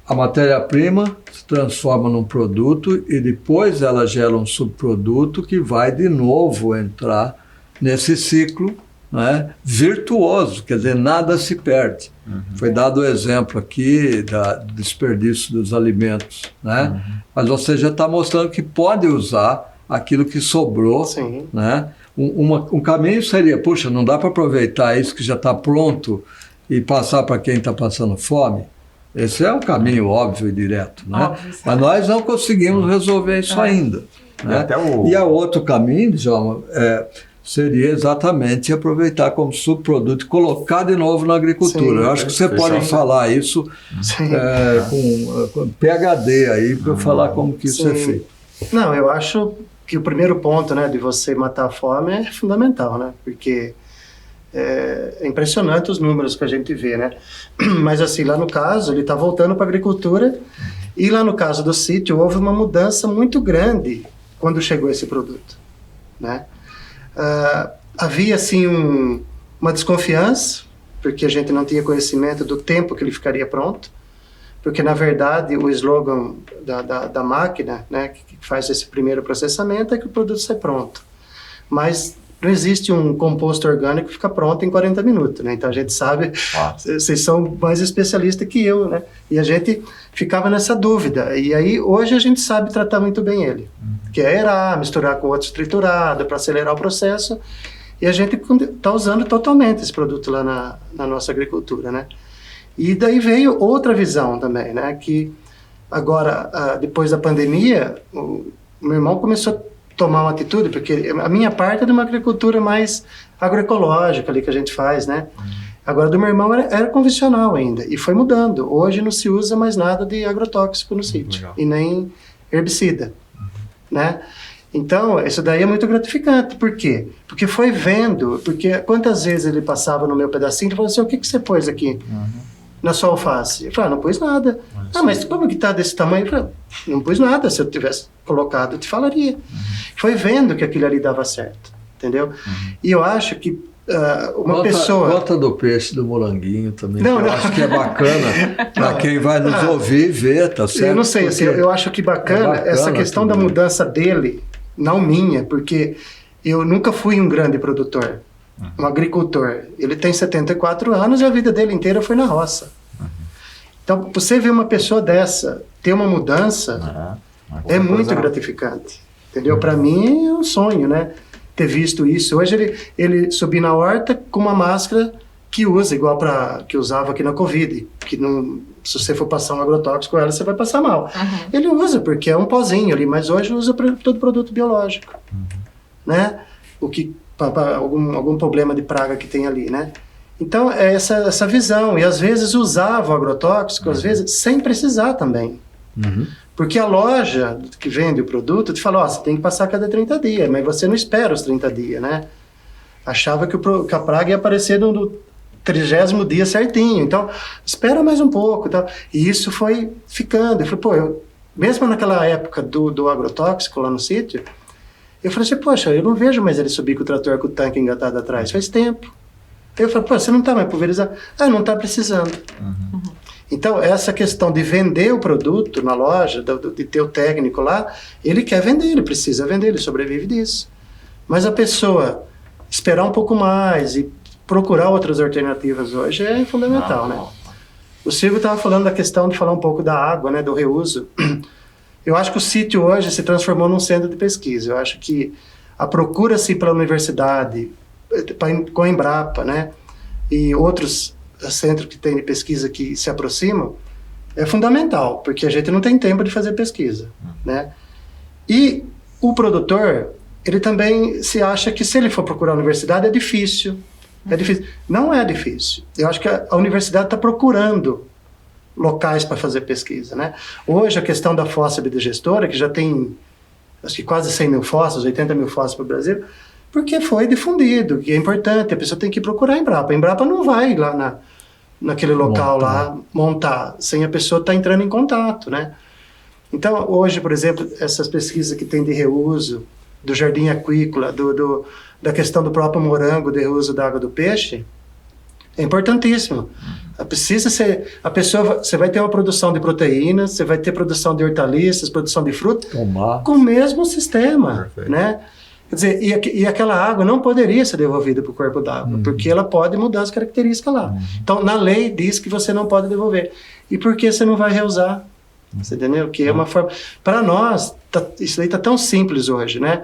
a matéria-prima se transforma num produto e depois ela gera um subproduto que vai de novo entrar nesse ciclo, né, virtuoso, quer dizer, nada se perde. Foi dado o exemplo aqui do desperdício dos alimentos, né? Mas você já está mostrando que pode usar aquilo que sobrou, né? Um caminho seria, puxa, não dá para aproveitar isso que já está pronto e passar para quem está passando fome? Esse é um caminho óbvio e direto, né? Mas nós não conseguimos resolver isso ainda, né? E o outro caminho, Djalma, seria exatamente aproveitar como subproduto e colocar de novo na agricultura. Eu acho que você pode falar isso com PhD aí para falar como que isso é feito. Não, eu acho que o primeiro ponto, né, de você matar a fome é fundamental, né? Porque é impressionante os números que a gente vê, né? Mas assim, lá no caso, ele está voltando para a agricultura e lá no caso do sítio houve uma mudança muito grande quando chegou esse produto, né? Havia assim uma desconfiança, porque a gente não tinha conhecimento do tempo que ele ficaria pronto, porque na verdade o slogan da máquina, né, que faz esse primeiro processamento é que o produto sai pronto, mas não existe um composto orgânico que fica pronto em 40 minutos, né? Então a gente sabe, vocês são mais especialistas que eu, né? E a gente ficava nessa dúvida. E aí hoje a gente sabe tratar muito bem ele, que é aerar, misturar com outros triturados para acelerar o processo. E a gente está usando totalmente esse produto lá na nossa agricultura, né? E daí veio outra visão também, né? Que agora, depois da pandemia, o meu irmão começou a tomar uma atitude, porque a minha parte é de uma agricultura mais agroecológica ali que a gente faz, né? Agora, do meu irmão era convencional ainda, e foi mudando. Hoje não se usa mais nada de agrotóxico no sítio, e nem herbicida, né? Então, isso daí é muito gratificante. Por quê? Porque foi vendo, porque quantas vezes ele passava no meu pedacinho e falou assim, o que você pôs aqui na sua alface? Eu falei, não pus nada. Mas como que está desse tamanho? Eu falei, não pus nada, se eu tivesse colocado, eu te falaria. Foi vendo que aquilo ali dava certo, entendeu? E eu acho que uma pessoa... Bota do peixe do moranguinho também, eu acho que é bacana para quem vai nos ouvir e ver, tá certo? Eu não sei, assim, eu acho que bacana essa questão da mudança dele, não minha, porque eu nunca fui um grande produtor, um agricultor. Ele tem 74 anos e a vida dele inteira foi na roça. Então, você ver uma pessoa dessa ter uma mudança é muito gratificante, entendeu? Para mim é um sonho, né? Ter visto isso. Hoje ele subir na horta com uma máscara que usa igual que usava aqui na Covid, que não, se você for passar um agrotóxico com ela, você vai passar mal. Ele usa porque é um pozinho ali, mas hoje usa todo produto biológico, né? O que algum problema de praga que tem ali, né? Então é essa visão, e às vezes usava o agrotóxico, às vezes sem precisar também. Porque a loja que vende o produto te fala, você tem que passar a cada 30 dias, mas você não espera os 30 dias, né? Achava que a praga ia aparecer no 30º dia certinho, então espera mais um pouco, tal. E isso foi ficando. Eu falei, mesmo naquela época do agrotóxico lá no sítio, eu falei assim, poxa, eu não vejo mais ele subir com o trator com o tanque engatado atrás, faz tempo. Eu falei, você não está mais pulverizando? Não está precisando. Então, essa questão de vender o produto na loja, de ter o técnico lá, ele quer vender, ele precisa vender, ele sobrevive disso. Mas a pessoa esperar um pouco mais e procurar outras alternativas hoje é fundamental, né? O Silvio estava falando da questão de falar um pouco da água, né, do reuso. Eu acho que o sítio hoje se transformou num centro de pesquisa. Eu acho que a procura-se pela universidade com a Embrapa, né, e outros centros que tem de pesquisa que se aproximam, é fundamental, porque a gente não tem tempo de fazer pesquisa, né? E o produtor, ele também se acha que se ele for procurar a universidade é difícil. Não é difícil. Eu acho que a universidade está procurando locais para fazer pesquisa, né? Hoje a questão da fossa biodigestora, que já tem acho que quase 100 mil fossas, 80 mil fossas para o Brasil, porque foi difundido, que é importante, a pessoa tem que procurar a Embrapa. A Embrapa não vai lá naquele local lá montar, sem a pessoa estar entrando em contato, né? Então, hoje, por exemplo, essas pesquisas que tem de reuso, do jardim aquícola, da questão do próprio morango, de reuso da água do peixe, é importantíssimo. Precisa ser, a pessoa, você vai ter uma produção de proteínas, você vai ter produção de hortaliças, produção de fruta, com o mesmo sistema, né? Quer dizer, e aquela água não poderia ser devolvida para o corpo d'água, porque ela pode mudar as características lá. Então, na lei diz que você não pode devolver. E por que você não vai reusar? Você entendeu? Que é uma forma... Para nós, isso aí está tão simples hoje, né?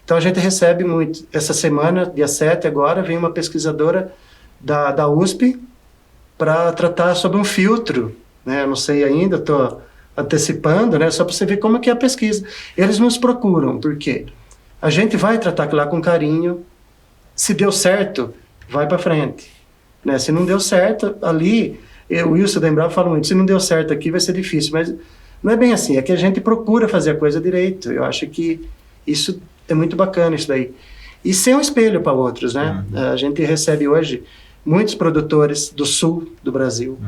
Então, a gente recebe muito. Essa semana, dia 7 agora, vem uma pesquisadora da USP para tratar sobre um filtro, né? Eu não sei ainda, estou antecipando, né? Só para você ver como é que é a pesquisa. Eles nos procuram, por quê? A gente vai tratar aquilo lá com carinho. Se deu certo, vai para frente, né? Se não deu certo, ali, o Wilson da Embrapa fala muito, se não deu certo aqui vai ser difícil, mas não é bem assim, é que a gente procura fazer a coisa direito. Eu acho que isso é muito bacana, isso daí. E ser um espelho para outros, né? A gente recebe hoje muitos produtores do sul do Brasil.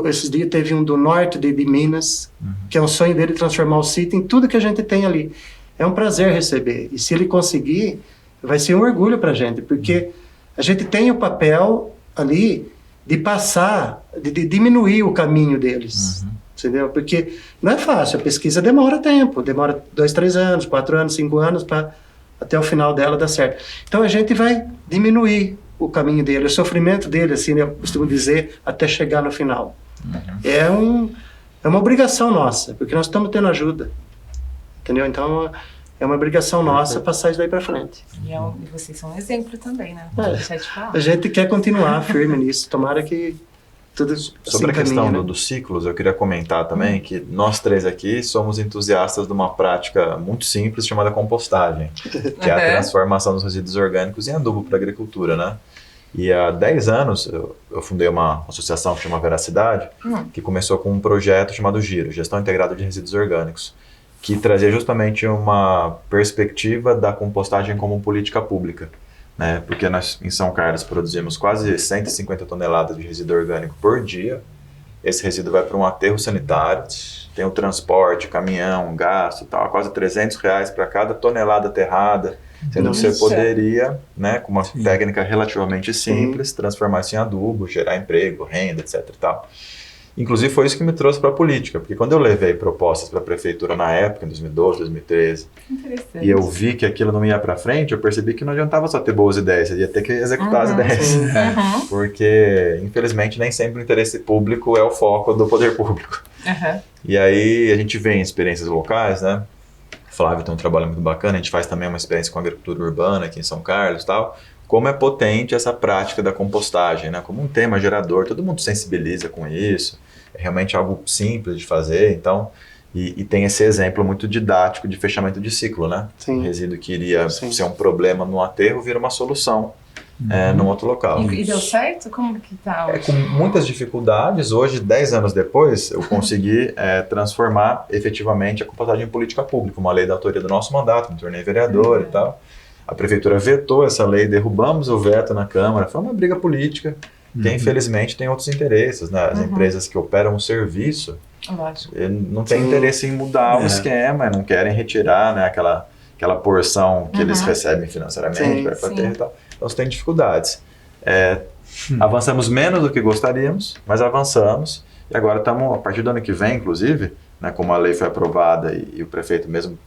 Esses dias teve um do norte de Minas, que é um sonho dele transformar o sítio em tudo que a gente tem ali. É um prazer receber. E se ele conseguir, vai ser um orgulho para a gente, porque a gente tem o papel ali de passar, de diminuir o caminho deles. Entendeu? Porque não é fácil, a pesquisa demora tempo, demora 2, 3 anos, 4 anos, 5 anos, para até o final dela dar certo. Então a gente vai diminuir o caminho dele, o sofrimento dele, assim, né, eu costumo dizer, até chegar no final. É uma obrigação nossa, porque nós estamos tendo ajuda. Entendeu? Então, é uma obrigação nossa passar isso daí para frente. E vocês são um exemplo também, né? Não deixar de falar. A gente quer continuar firme nisso. Tomara que tudo sobre a questão dos ciclos, eu queria comentar também que nós 3 aqui somos entusiastas de uma prática muito simples chamada compostagem, que é a transformação dos resíduos orgânicos em adubo para a agricultura, né? E há 10 anos eu fundei uma associação que chama Veracidade, que começou com um projeto chamado GIRO, Gestão Integrada de Resíduos Orgânicos, que trazia justamente uma perspectiva da compostagem como política pública, né? Porque nós em São Carlos produzimos quase 150 toneladas de resíduo orgânico por dia. Esse resíduo vai para um aterro sanitário, tem o transporte, caminhão, gasto e tal, quase R$300 para cada tonelada aterrada, sendo que você poderia, né, com uma técnica relativamente simples, transformar isso em adubo, gerar emprego, renda, etc. e tal. Inclusive foi isso que me trouxe para a política, porque quando eu levei propostas para a prefeitura na época, em 2012, 2013, e eu vi que aquilo não ia para frente, eu percebi que não adiantava só ter boas ideias, você ia ter que executar as ideias. Porque, infelizmente, nem sempre o interesse público é o foco do poder público. E aí a gente vê em experiências locais, né? Flávio tem um trabalho muito bacana, a gente faz também uma experiência com agricultura urbana aqui em São Carlos e tal, como é potente essa prática da compostagem, né? Como um tema gerador, todo mundo sensibiliza com isso, é realmente algo simples de fazer, então, e tem esse exemplo muito didático de fechamento de ciclo, né? Um resíduo que iria ser um problema no aterro vira uma solução num outro local. E deu certo? Como que tá hoje? Com muitas dificuldades, hoje, 10 anos depois, eu consegui transformar efetivamente a compostagem em política pública, uma lei da autoria do nosso mandato, me tornei vereador e tal. A prefeitura vetou essa lei, derrubamos o veto na Câmara, foi uma briga política, que infelizmente tem outros interesses, né? As empresas que operam o serviço não têm interesse em mudar o esquema, não querem retirar, né, aquela porção que eles recebem financeiramente para ter e tal. Então, você tem dificuldades. Avançamos menos do que gostaríamos, mas avançamos. E agora estamos, a partir do ano que vem, inclusive, né, como a lei foi aprovada e o prefeito mesmo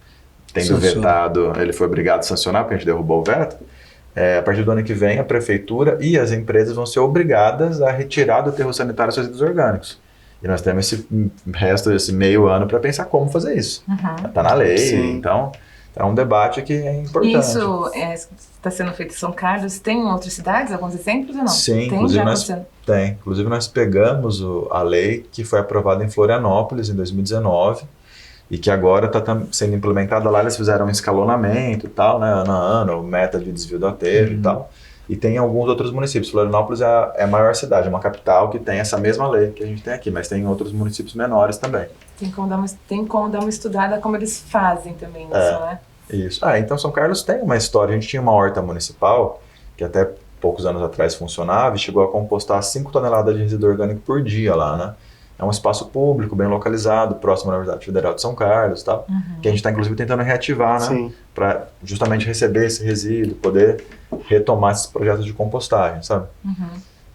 tendo vetado, ele foi obrigado a sancionar, porque a gente derrubou o veto. A partir do ano que vem, a prefeitura e as empresas vão ser obrigadas a retirar do aterro sanitário os resíduos orgânicos. E nós temos esse meio ano para pensar como fazer isso. Está na lei, então É um debate que é importante. Isso está sendo feito em São Carlos. Tem em outras cidades alguns exemplos ou não? Sim, tem inclusive já nós, acontecendo? tem. Inclusive nós pegamos a lei que foi aprovada em Florianópolis em 2019 e que agora está sendo implementada lá. Eles fizeram um escalonamento e tal, né, ano a ano, meta de desvio do aterro e tal. E tem em alguns outros municípios. Florianópolis é a maior cidade, é uma capital que tem essa mesma lei que a gente tem aqui, mas tem em outros municípios menores também. Tem como dar uma estudada como eles fazem também isso, né? Isso. Então São Carlos tem uma história. A gente tinha uma horta municipal que até poucos anos atrás funcionava e chegou a compostar 5 toneladas de resíduo orgânico por dia lá, né? É um espaço público, bem localizado, próximo à Universidade Federal de São Carlos, tal, que a gente está inclusive tentando reativar, né? Para justamente receber esse resíduo, poder retomar esses projetos de compostagem, sabe?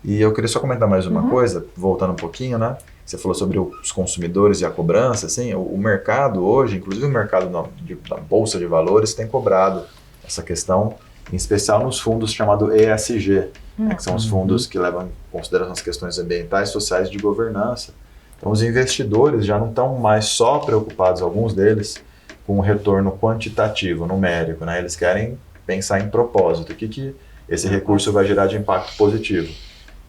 E eu queria só comentar mais uma coisa, voltando um pouquinho, né? Você falou sobre os consumidores e a cobrança, assim, o mercado hoje, inclusive o mercado da Bolsa de Valores, tem cobrado essa questão, em especial nos fundos chamados ESG, né, que são os fundos que levam em consideração as questões ambientais, sociais e de governança. Então os investidores já não estão mais só preocupados, alguns deles, com o retorno quantitativo, numérico, né? Eles querem pensar em propósito, o que esse recurso vai gerar de impacto positivo.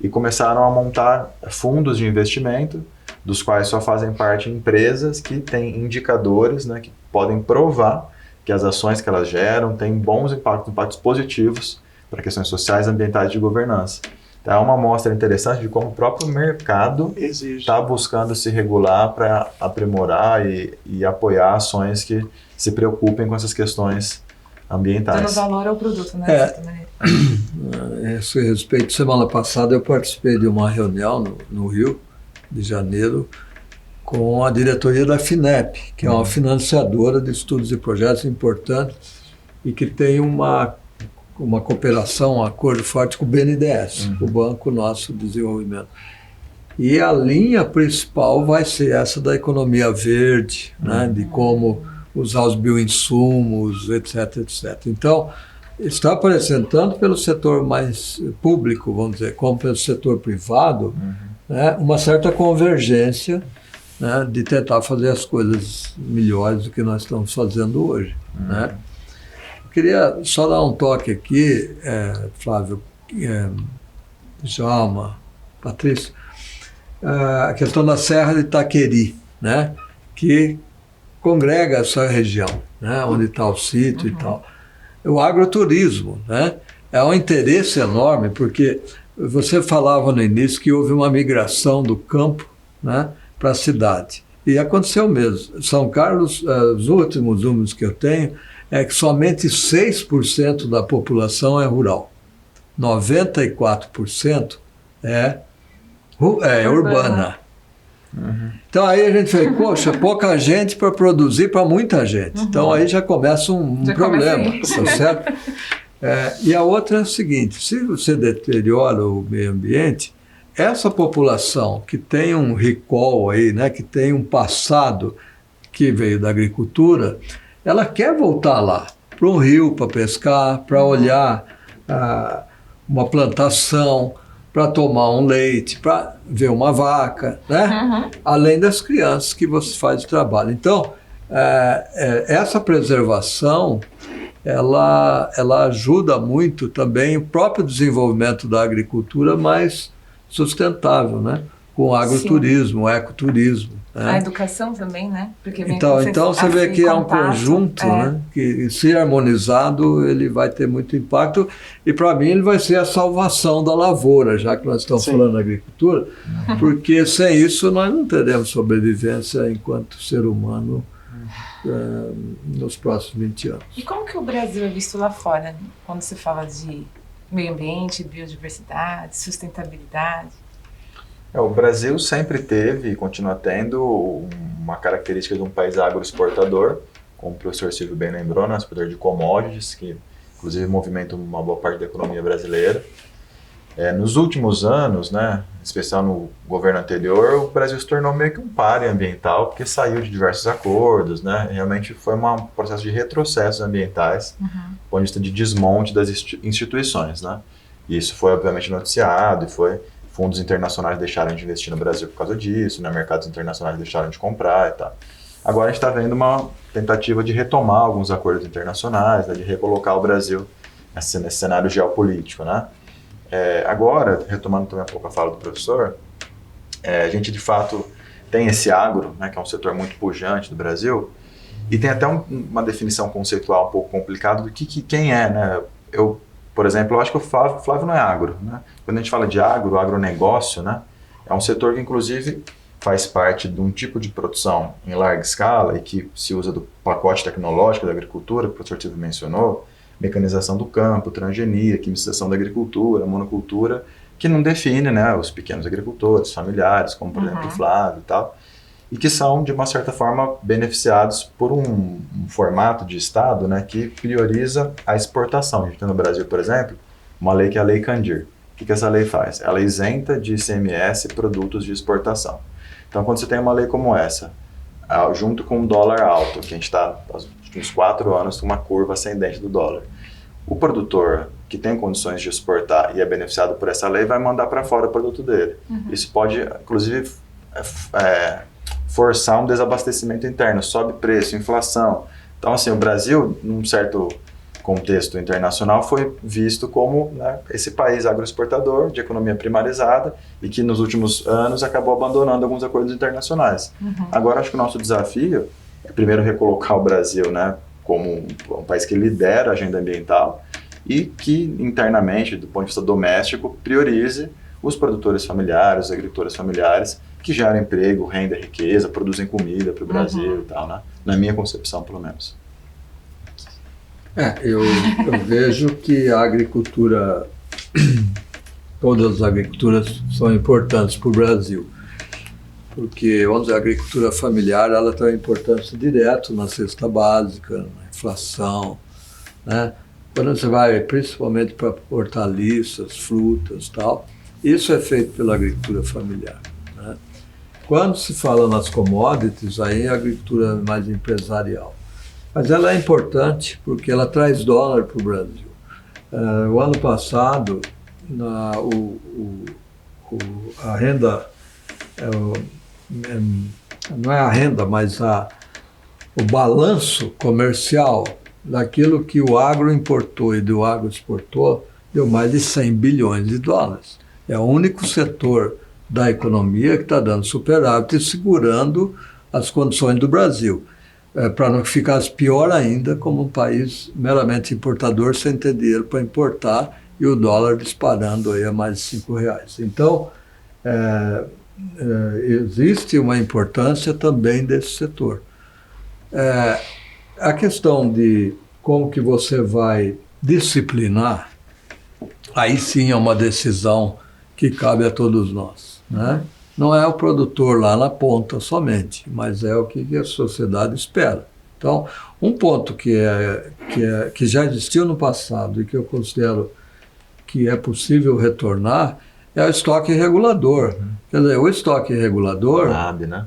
E começaram a montar fundos de investimento, dos quais só fazem parte empresas que têm indicadores, né, que podem provar que as ações que elas geram têm bons impactos positivos para questões sociais, ambientais e de governança. Então é uma amostra interessante de como o próprio mercado está buscando se regular para aprimorar e apoiar ações que se preocupem com essas questões ambientais. Dando valor ao produto, né? De certa maneira. A esse respeito, semana passada eu participei de uma reunião no Rio de Janeiro com a diretoria da FINEP, que é uma financiadora de estudos e projetos importantes e que tem uma cooperação, um acordo forte com o BNDES, o Banco Nosso de Desenvolvimento. E a linha principal vai ser essa da economia verde, né, de como usar os bioinsumos, etc, etc. Então, está aparecendo tanto pelo setor mais público, vamos dizer, como pelo setor privado, né, uma certa convergência, né, de tentar fazer as coisas melhores do que nós estamos fazendo hoje. Né? Eu queria só dar um toque aqui, Flávio, Djalma, Patrícia, a questão da Serra de Itaqueri, né, que congrega essa região, né, onde está o sítio e tal. O agroturismo, né, é um interesse enorme, porque você falava no início que houve uma migração do campo, né, para a cidade. E aconteceu mesmo. São Carlos, os últimos números que eu tenho, é que somente 6% da população é rural. 94% é urbana. Então aí a gente fala, poxa, pouca gente para produzir para muita gente. Então aí já começa um problema, tá certo? E a outra é o seguinte, se você deteriora o meio ambiente, essa população que tem um recall aí, né, que tem um passado que veio da agricultura, ela quer voltar lá, para um rio para pescar, para olhar uma plantação, para tomar um leite, para ver uma vaca, né? Além das crianças que você faz o trabalho. Então, essa preservação, ela ajuda muito também o próprio desenvolvimento da agricultura mais sustentável, né? Com o agroturismo, o ecoturismo. Né? A educação também, né? Porque então você vê que é um conjunto, né? Que se harmonizado ele vai ter muito impacto e para mim ele vai ser a salvação da lavoura, já que nós estamos falando da agricultura, porque sem isso nós não teremos sobrevivência enquanto ser humano nos próximos 20 anos. E como que o Brasil é visto lá fora, quando se fala de meio ambiente, biodiversidade, sustentabilidade? O Brasil sempre teve e continua tendo uma característica de um país agroexportador, como o professor Silvio bem lembrou, né, exportador de commodities, que inclusive movimenta uma boa parte da economia brasileira. Nos últimos anos, né, em especial no governo anterior, o Brasil se tornou meio que um páreo ambiental, porque saiu de diversos acordos, né, realmente foi um processo de retrocessos ambientais, do ponto de vista de desmonte das instituições. Né, e isso foi obviamente noticiado e foi... Fundos internacionais deixaram de investir no Brasil por causa disso, né? Mercados internacionais deixaram de comprar e tal. Agora a gente está vendo uma tentativa de retomar alguns acordos internacionais, né, de recolocar o Brasil nesse cenário geopolítico, né? Agora, retomando também um pouco a fala do professor, a gente de fato tem esse agro, né, que é um setor muito pujante do Brasil, e tem até uma definição conceitual um pouco complicada do quem é, né? Por exemplo, eu acho que o Flávio não é agro, né? Quando a gente fala de agronegócio, né, é um setor que inclusive faz parte de um tipo de produção em larga escala e que se usa do pacote tecnológico da agricultura, que o professor Silvio mencionou, mecanização do campo, transgenia, quimização da agricultura, monocultura, que não define, né, os pequenos agricultores, familiares, como por exemplo o Flávio e tal, e que são, de uma certa forma, beneficiados por um formato de Estado, né, que prioriza a exportação. A gente tem no Brasil, por exemplo, uma lei que é a Lei Candir. O que essa lei faz? Ela isenta de ICMS produtos de exportação. Então, quando você tem uma lei como essa, junto com um dólar alto, que a gente está, nos últimos 4 anos, com uma curva ascendente do dólar, o produtor que tem condições de exportar e é beneficiado por essa lei vai mandar para fora o produto dele. Isso pode, inclusive, forçar um desabastecimento interno, sobe preço, inflação. Então, assim, o Brasil, num certo contexto internacional, foi visto como, né, esse país agroexportador, de economia primarizada, e que nos últimos anos acabou abandonando alguns acordos internacionais. Agora, acho que o nosso desafio é primeiro recolocar o Brasil, né, como um país que lidera a agenda ambiental e que internamente, do ponto de vista doméstico, priorize os produtores familiares, os agricultores familiares, que geram emprego, renda, riqueza, produzem comida para o Brasil e tal, né? Na minha concepção, pelo menos. Eu vejo que a agricultura, todas as agriculturas são importantes para o Brasil, porque, vamos dizer, a agricultura familiar, ela tem uma importância direta na cesta básica, na inflação, né? Quando você vai, principalmente para hortaliças, frutas e tal, isso é feito pela agricultura familiar, né? Quando se fala nas commodities, aí é a agricultura mais empresarial. Mas ela é importante porque ela traz dólar para o Brasil. O ano passado, a renda, não é a renda, mas o balanço comercial daquilo que o agro importou e do agro exportou deu mais de 100 bilhões de dólares. É o único setor da economia que está dando superávit e segurando as condições do Brasil. Para não ficar pior ainda como um país meramente importador sem ter dinheiro para importar e o dólar disparando aí a mais de R$5. Então, existe uma importância também desse setor. A questão de como que você vai disciplinar, aí sim é uma decisão que cabe a todos nós, né? Não é o produtor lá na ponta somente, mas é o que a sociedade espera. Então, um ponto que já existiu no passado e que eu considero que é possível retornar é o estoque regulador. Quer dizer, o estoque regulador, Conab, né?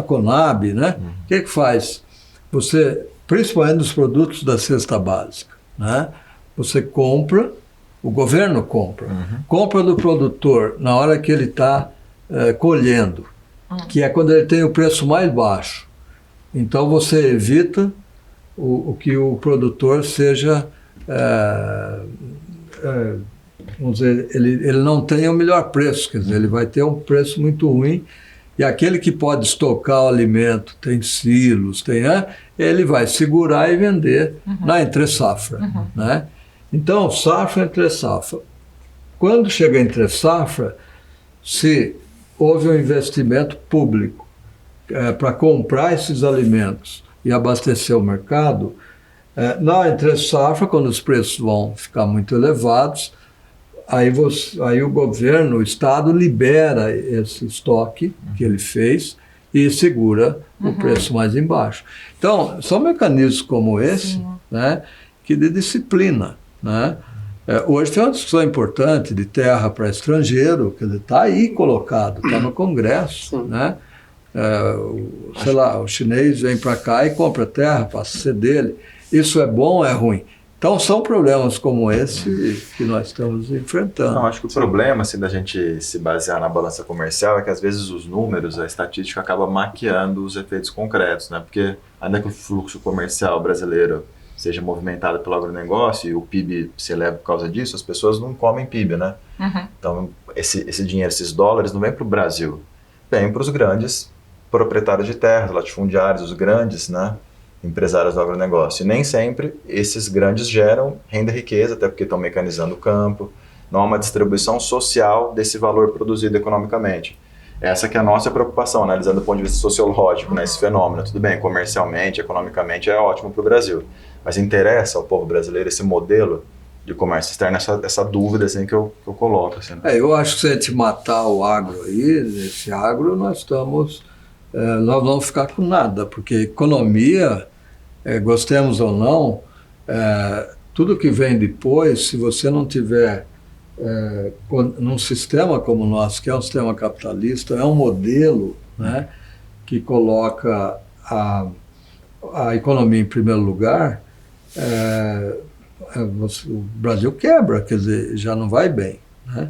Conab, né? O que faz? Você, principalmente nos produtos da cesta básica, né? Você compra, o governo compra do produtor na hora que ele está colhendo, que é quando ele tem o preço mais baixo. Então você evita o que o produtor seja, vamos dizer, ele não tenha o melhor preço, quer dizer, ele vai ter um preço muito ruim, e aquele que pode estocar o alimento, tem silos, ele vai segurar e vender na entre-safra, né? Então, safra entre safra. Quando chega entre safra, se houve um investimento público para comprar esses alimentos e abastecer o mercado, na entre-safra, quando os preços vão ficar muito elevados, aí o governo, o Estado, libera esse estoque que ele fez e segura o preço mais embaixo. Então, são mecanismos como esse, né, que de disciplina, né? Hoje tem uma discussão importante de terra para estrangeiro, quer dizer, está aí colocado, está no Congresso, né? Sei lá, o chinês vem para cá e compra terra para ser dele. Isso é bom ou é ruim? Então, são problemas como esse que nós estamos enfrentando. Não, acho que o problema assim, da gente se basear na balança comercial é que às vezes os números, a estatística acaba maquiando os efeitos concretos, né? Porque ainda que o fluxo comercial brasileiro seja movimentado pelo agronegócio e o PIB se eleva por causa disso, as pessoas não comem PIB, né? Então, esse dinheiro, esses dólares não vem para o Brasil, vem para os grandes proprietários de terras, latifundiários, os grandes, né, empresários do agronegócio. E nem sempre esses grandes geram renda e riqueza, até porque estão mecanizando o campo. Não há uma distribuição social desse valor produzido economicamente. Essa que é a nossa preocupação, analisando do ponto de vista sociológico, né, esse fenômeno. Tudo bem, comercialmente, economicamente é ótimo para o Brasil, mas interessa ao povo brasileiro esse modelo de comércio externo, essa dúvida assim, que eu coloco. Assim, né? Eu acho que se a gente matar o agro aí, esse agro, nós vamos ficar com nada, porque economia, gostemos ou não, tudo que vem depois, se você não tiver num sistema como o nosso, que é um sistema capitalista, é um modelo, né, que coloca a economia em primeiro lugar, o Brasil quebra, quer dizer, já não vai bem, né?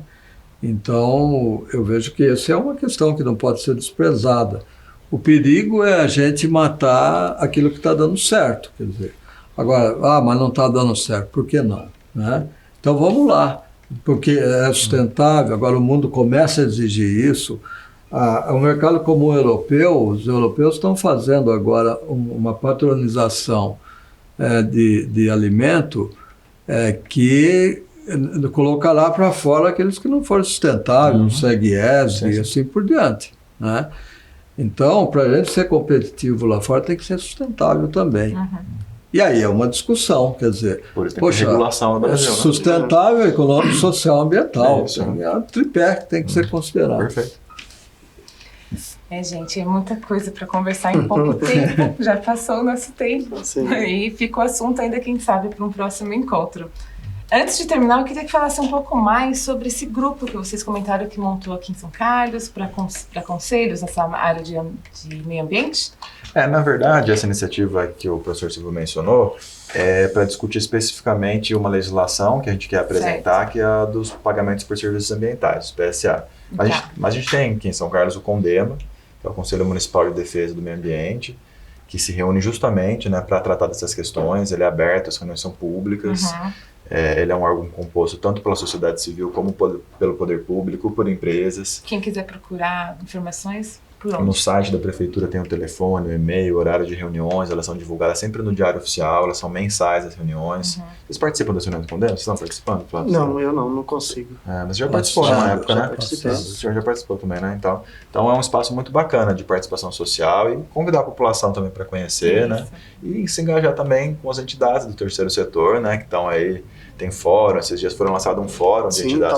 Então, eu vejo que essa é uma questão que não pode ser desprezada. O perigo é a gente matar aquilo que está dando certo, quer dizer. Agora, mas não está dando certo, por que não? Né? Então, vamos lá, porque é sustentável, agora o mundo começa a exigir isso. O mercado comum europeu, os europeus estão fazendo agora uma patronização de alimento que coloca lá para fora aqueles que não foram sustentáveis, não segue ESG e assim por diante, né? Então, para a gente ser competitivo lá fora, tem que ser sustentável também. E aí é uma discussão, quer dizer, por isso tem regulação no Brasil, né? Sustentável, econômico, social, ambiental. É um tripé que tem que ser considerado. Perfeito. Gente, é muita coisa para conversar em pouco tempo. Já passou o nosso tempo. Sim. E ficou assunto ainda, quem sabe, para um próximo encontro. Antes de terminar, eu queria que falasse um pouco mais sobre esse grupo que vocês comentaram que montou aqui em São Carlos para conselhos nessa área de meio ambiente. Na verdade, essa iniciativa que o professor Silvio mencionou é para discutir especificamente uma legislação que a gente quer apresentar, certo, que é a dos pagamentos por serviços ambientais, PSA. Mas a gente tem aqui em São Carlos o CONDEMA, que é o Conselho Municipal de Defesa do Meio Ambiente, que se reúne justamente, né, para tratar dessas questões. Ele é aberto, as reuniões são públicas. Ele é um órgão composto tanto pela sociedade civil como pelo poder público, por empresas. Quem quiser procurar informações, por onde? No site da prefeitura tem o telefone, o e-mail, o horário de reuniões, elas são divulgadas sempre no Diário Oficial, elas são mensais as reuniões. Vocês participam das reuniões do CONDEMA? Vocês estão participando, Flávio? Não, eu não consigo. Mas já participou na época, né? Participei. O senhor já participou também, né? Então é um espaço muito bacana de participação social e convidar a população também para conhecer, né? E se engajar também com as entidades do terceiro setor, né? Que estão aí. Tem fórum, esses dias foram lançado um fórum de entidades.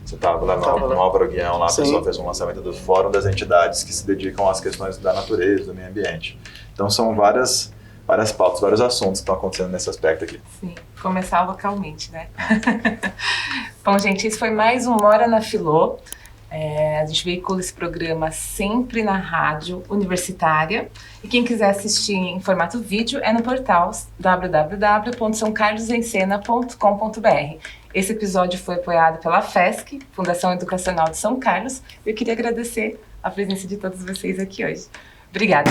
Você estava lá no Álvaro Guião, lá a pessoa fez um lançamento do fórum das entidades que se dedicam às questões da natureza, do meio ambiente. Então são várias pautas, vários assuntos que estão acontecendo nesse aspecto aqui. Sim, começar localmente, né? Bom, gente, esse foi mais um Mora na Filô. A gente veicula esse programa sempre na rádio universitária. E quem quiser assistir em formato vídeo é no portal www.saocarlosencena.com.br. Esse episódio foi apoiado pela FESC, Fundação Educacional de São Carlos. Eu queria agradecer a presença de todos vocês aqui hoje. Obrigada.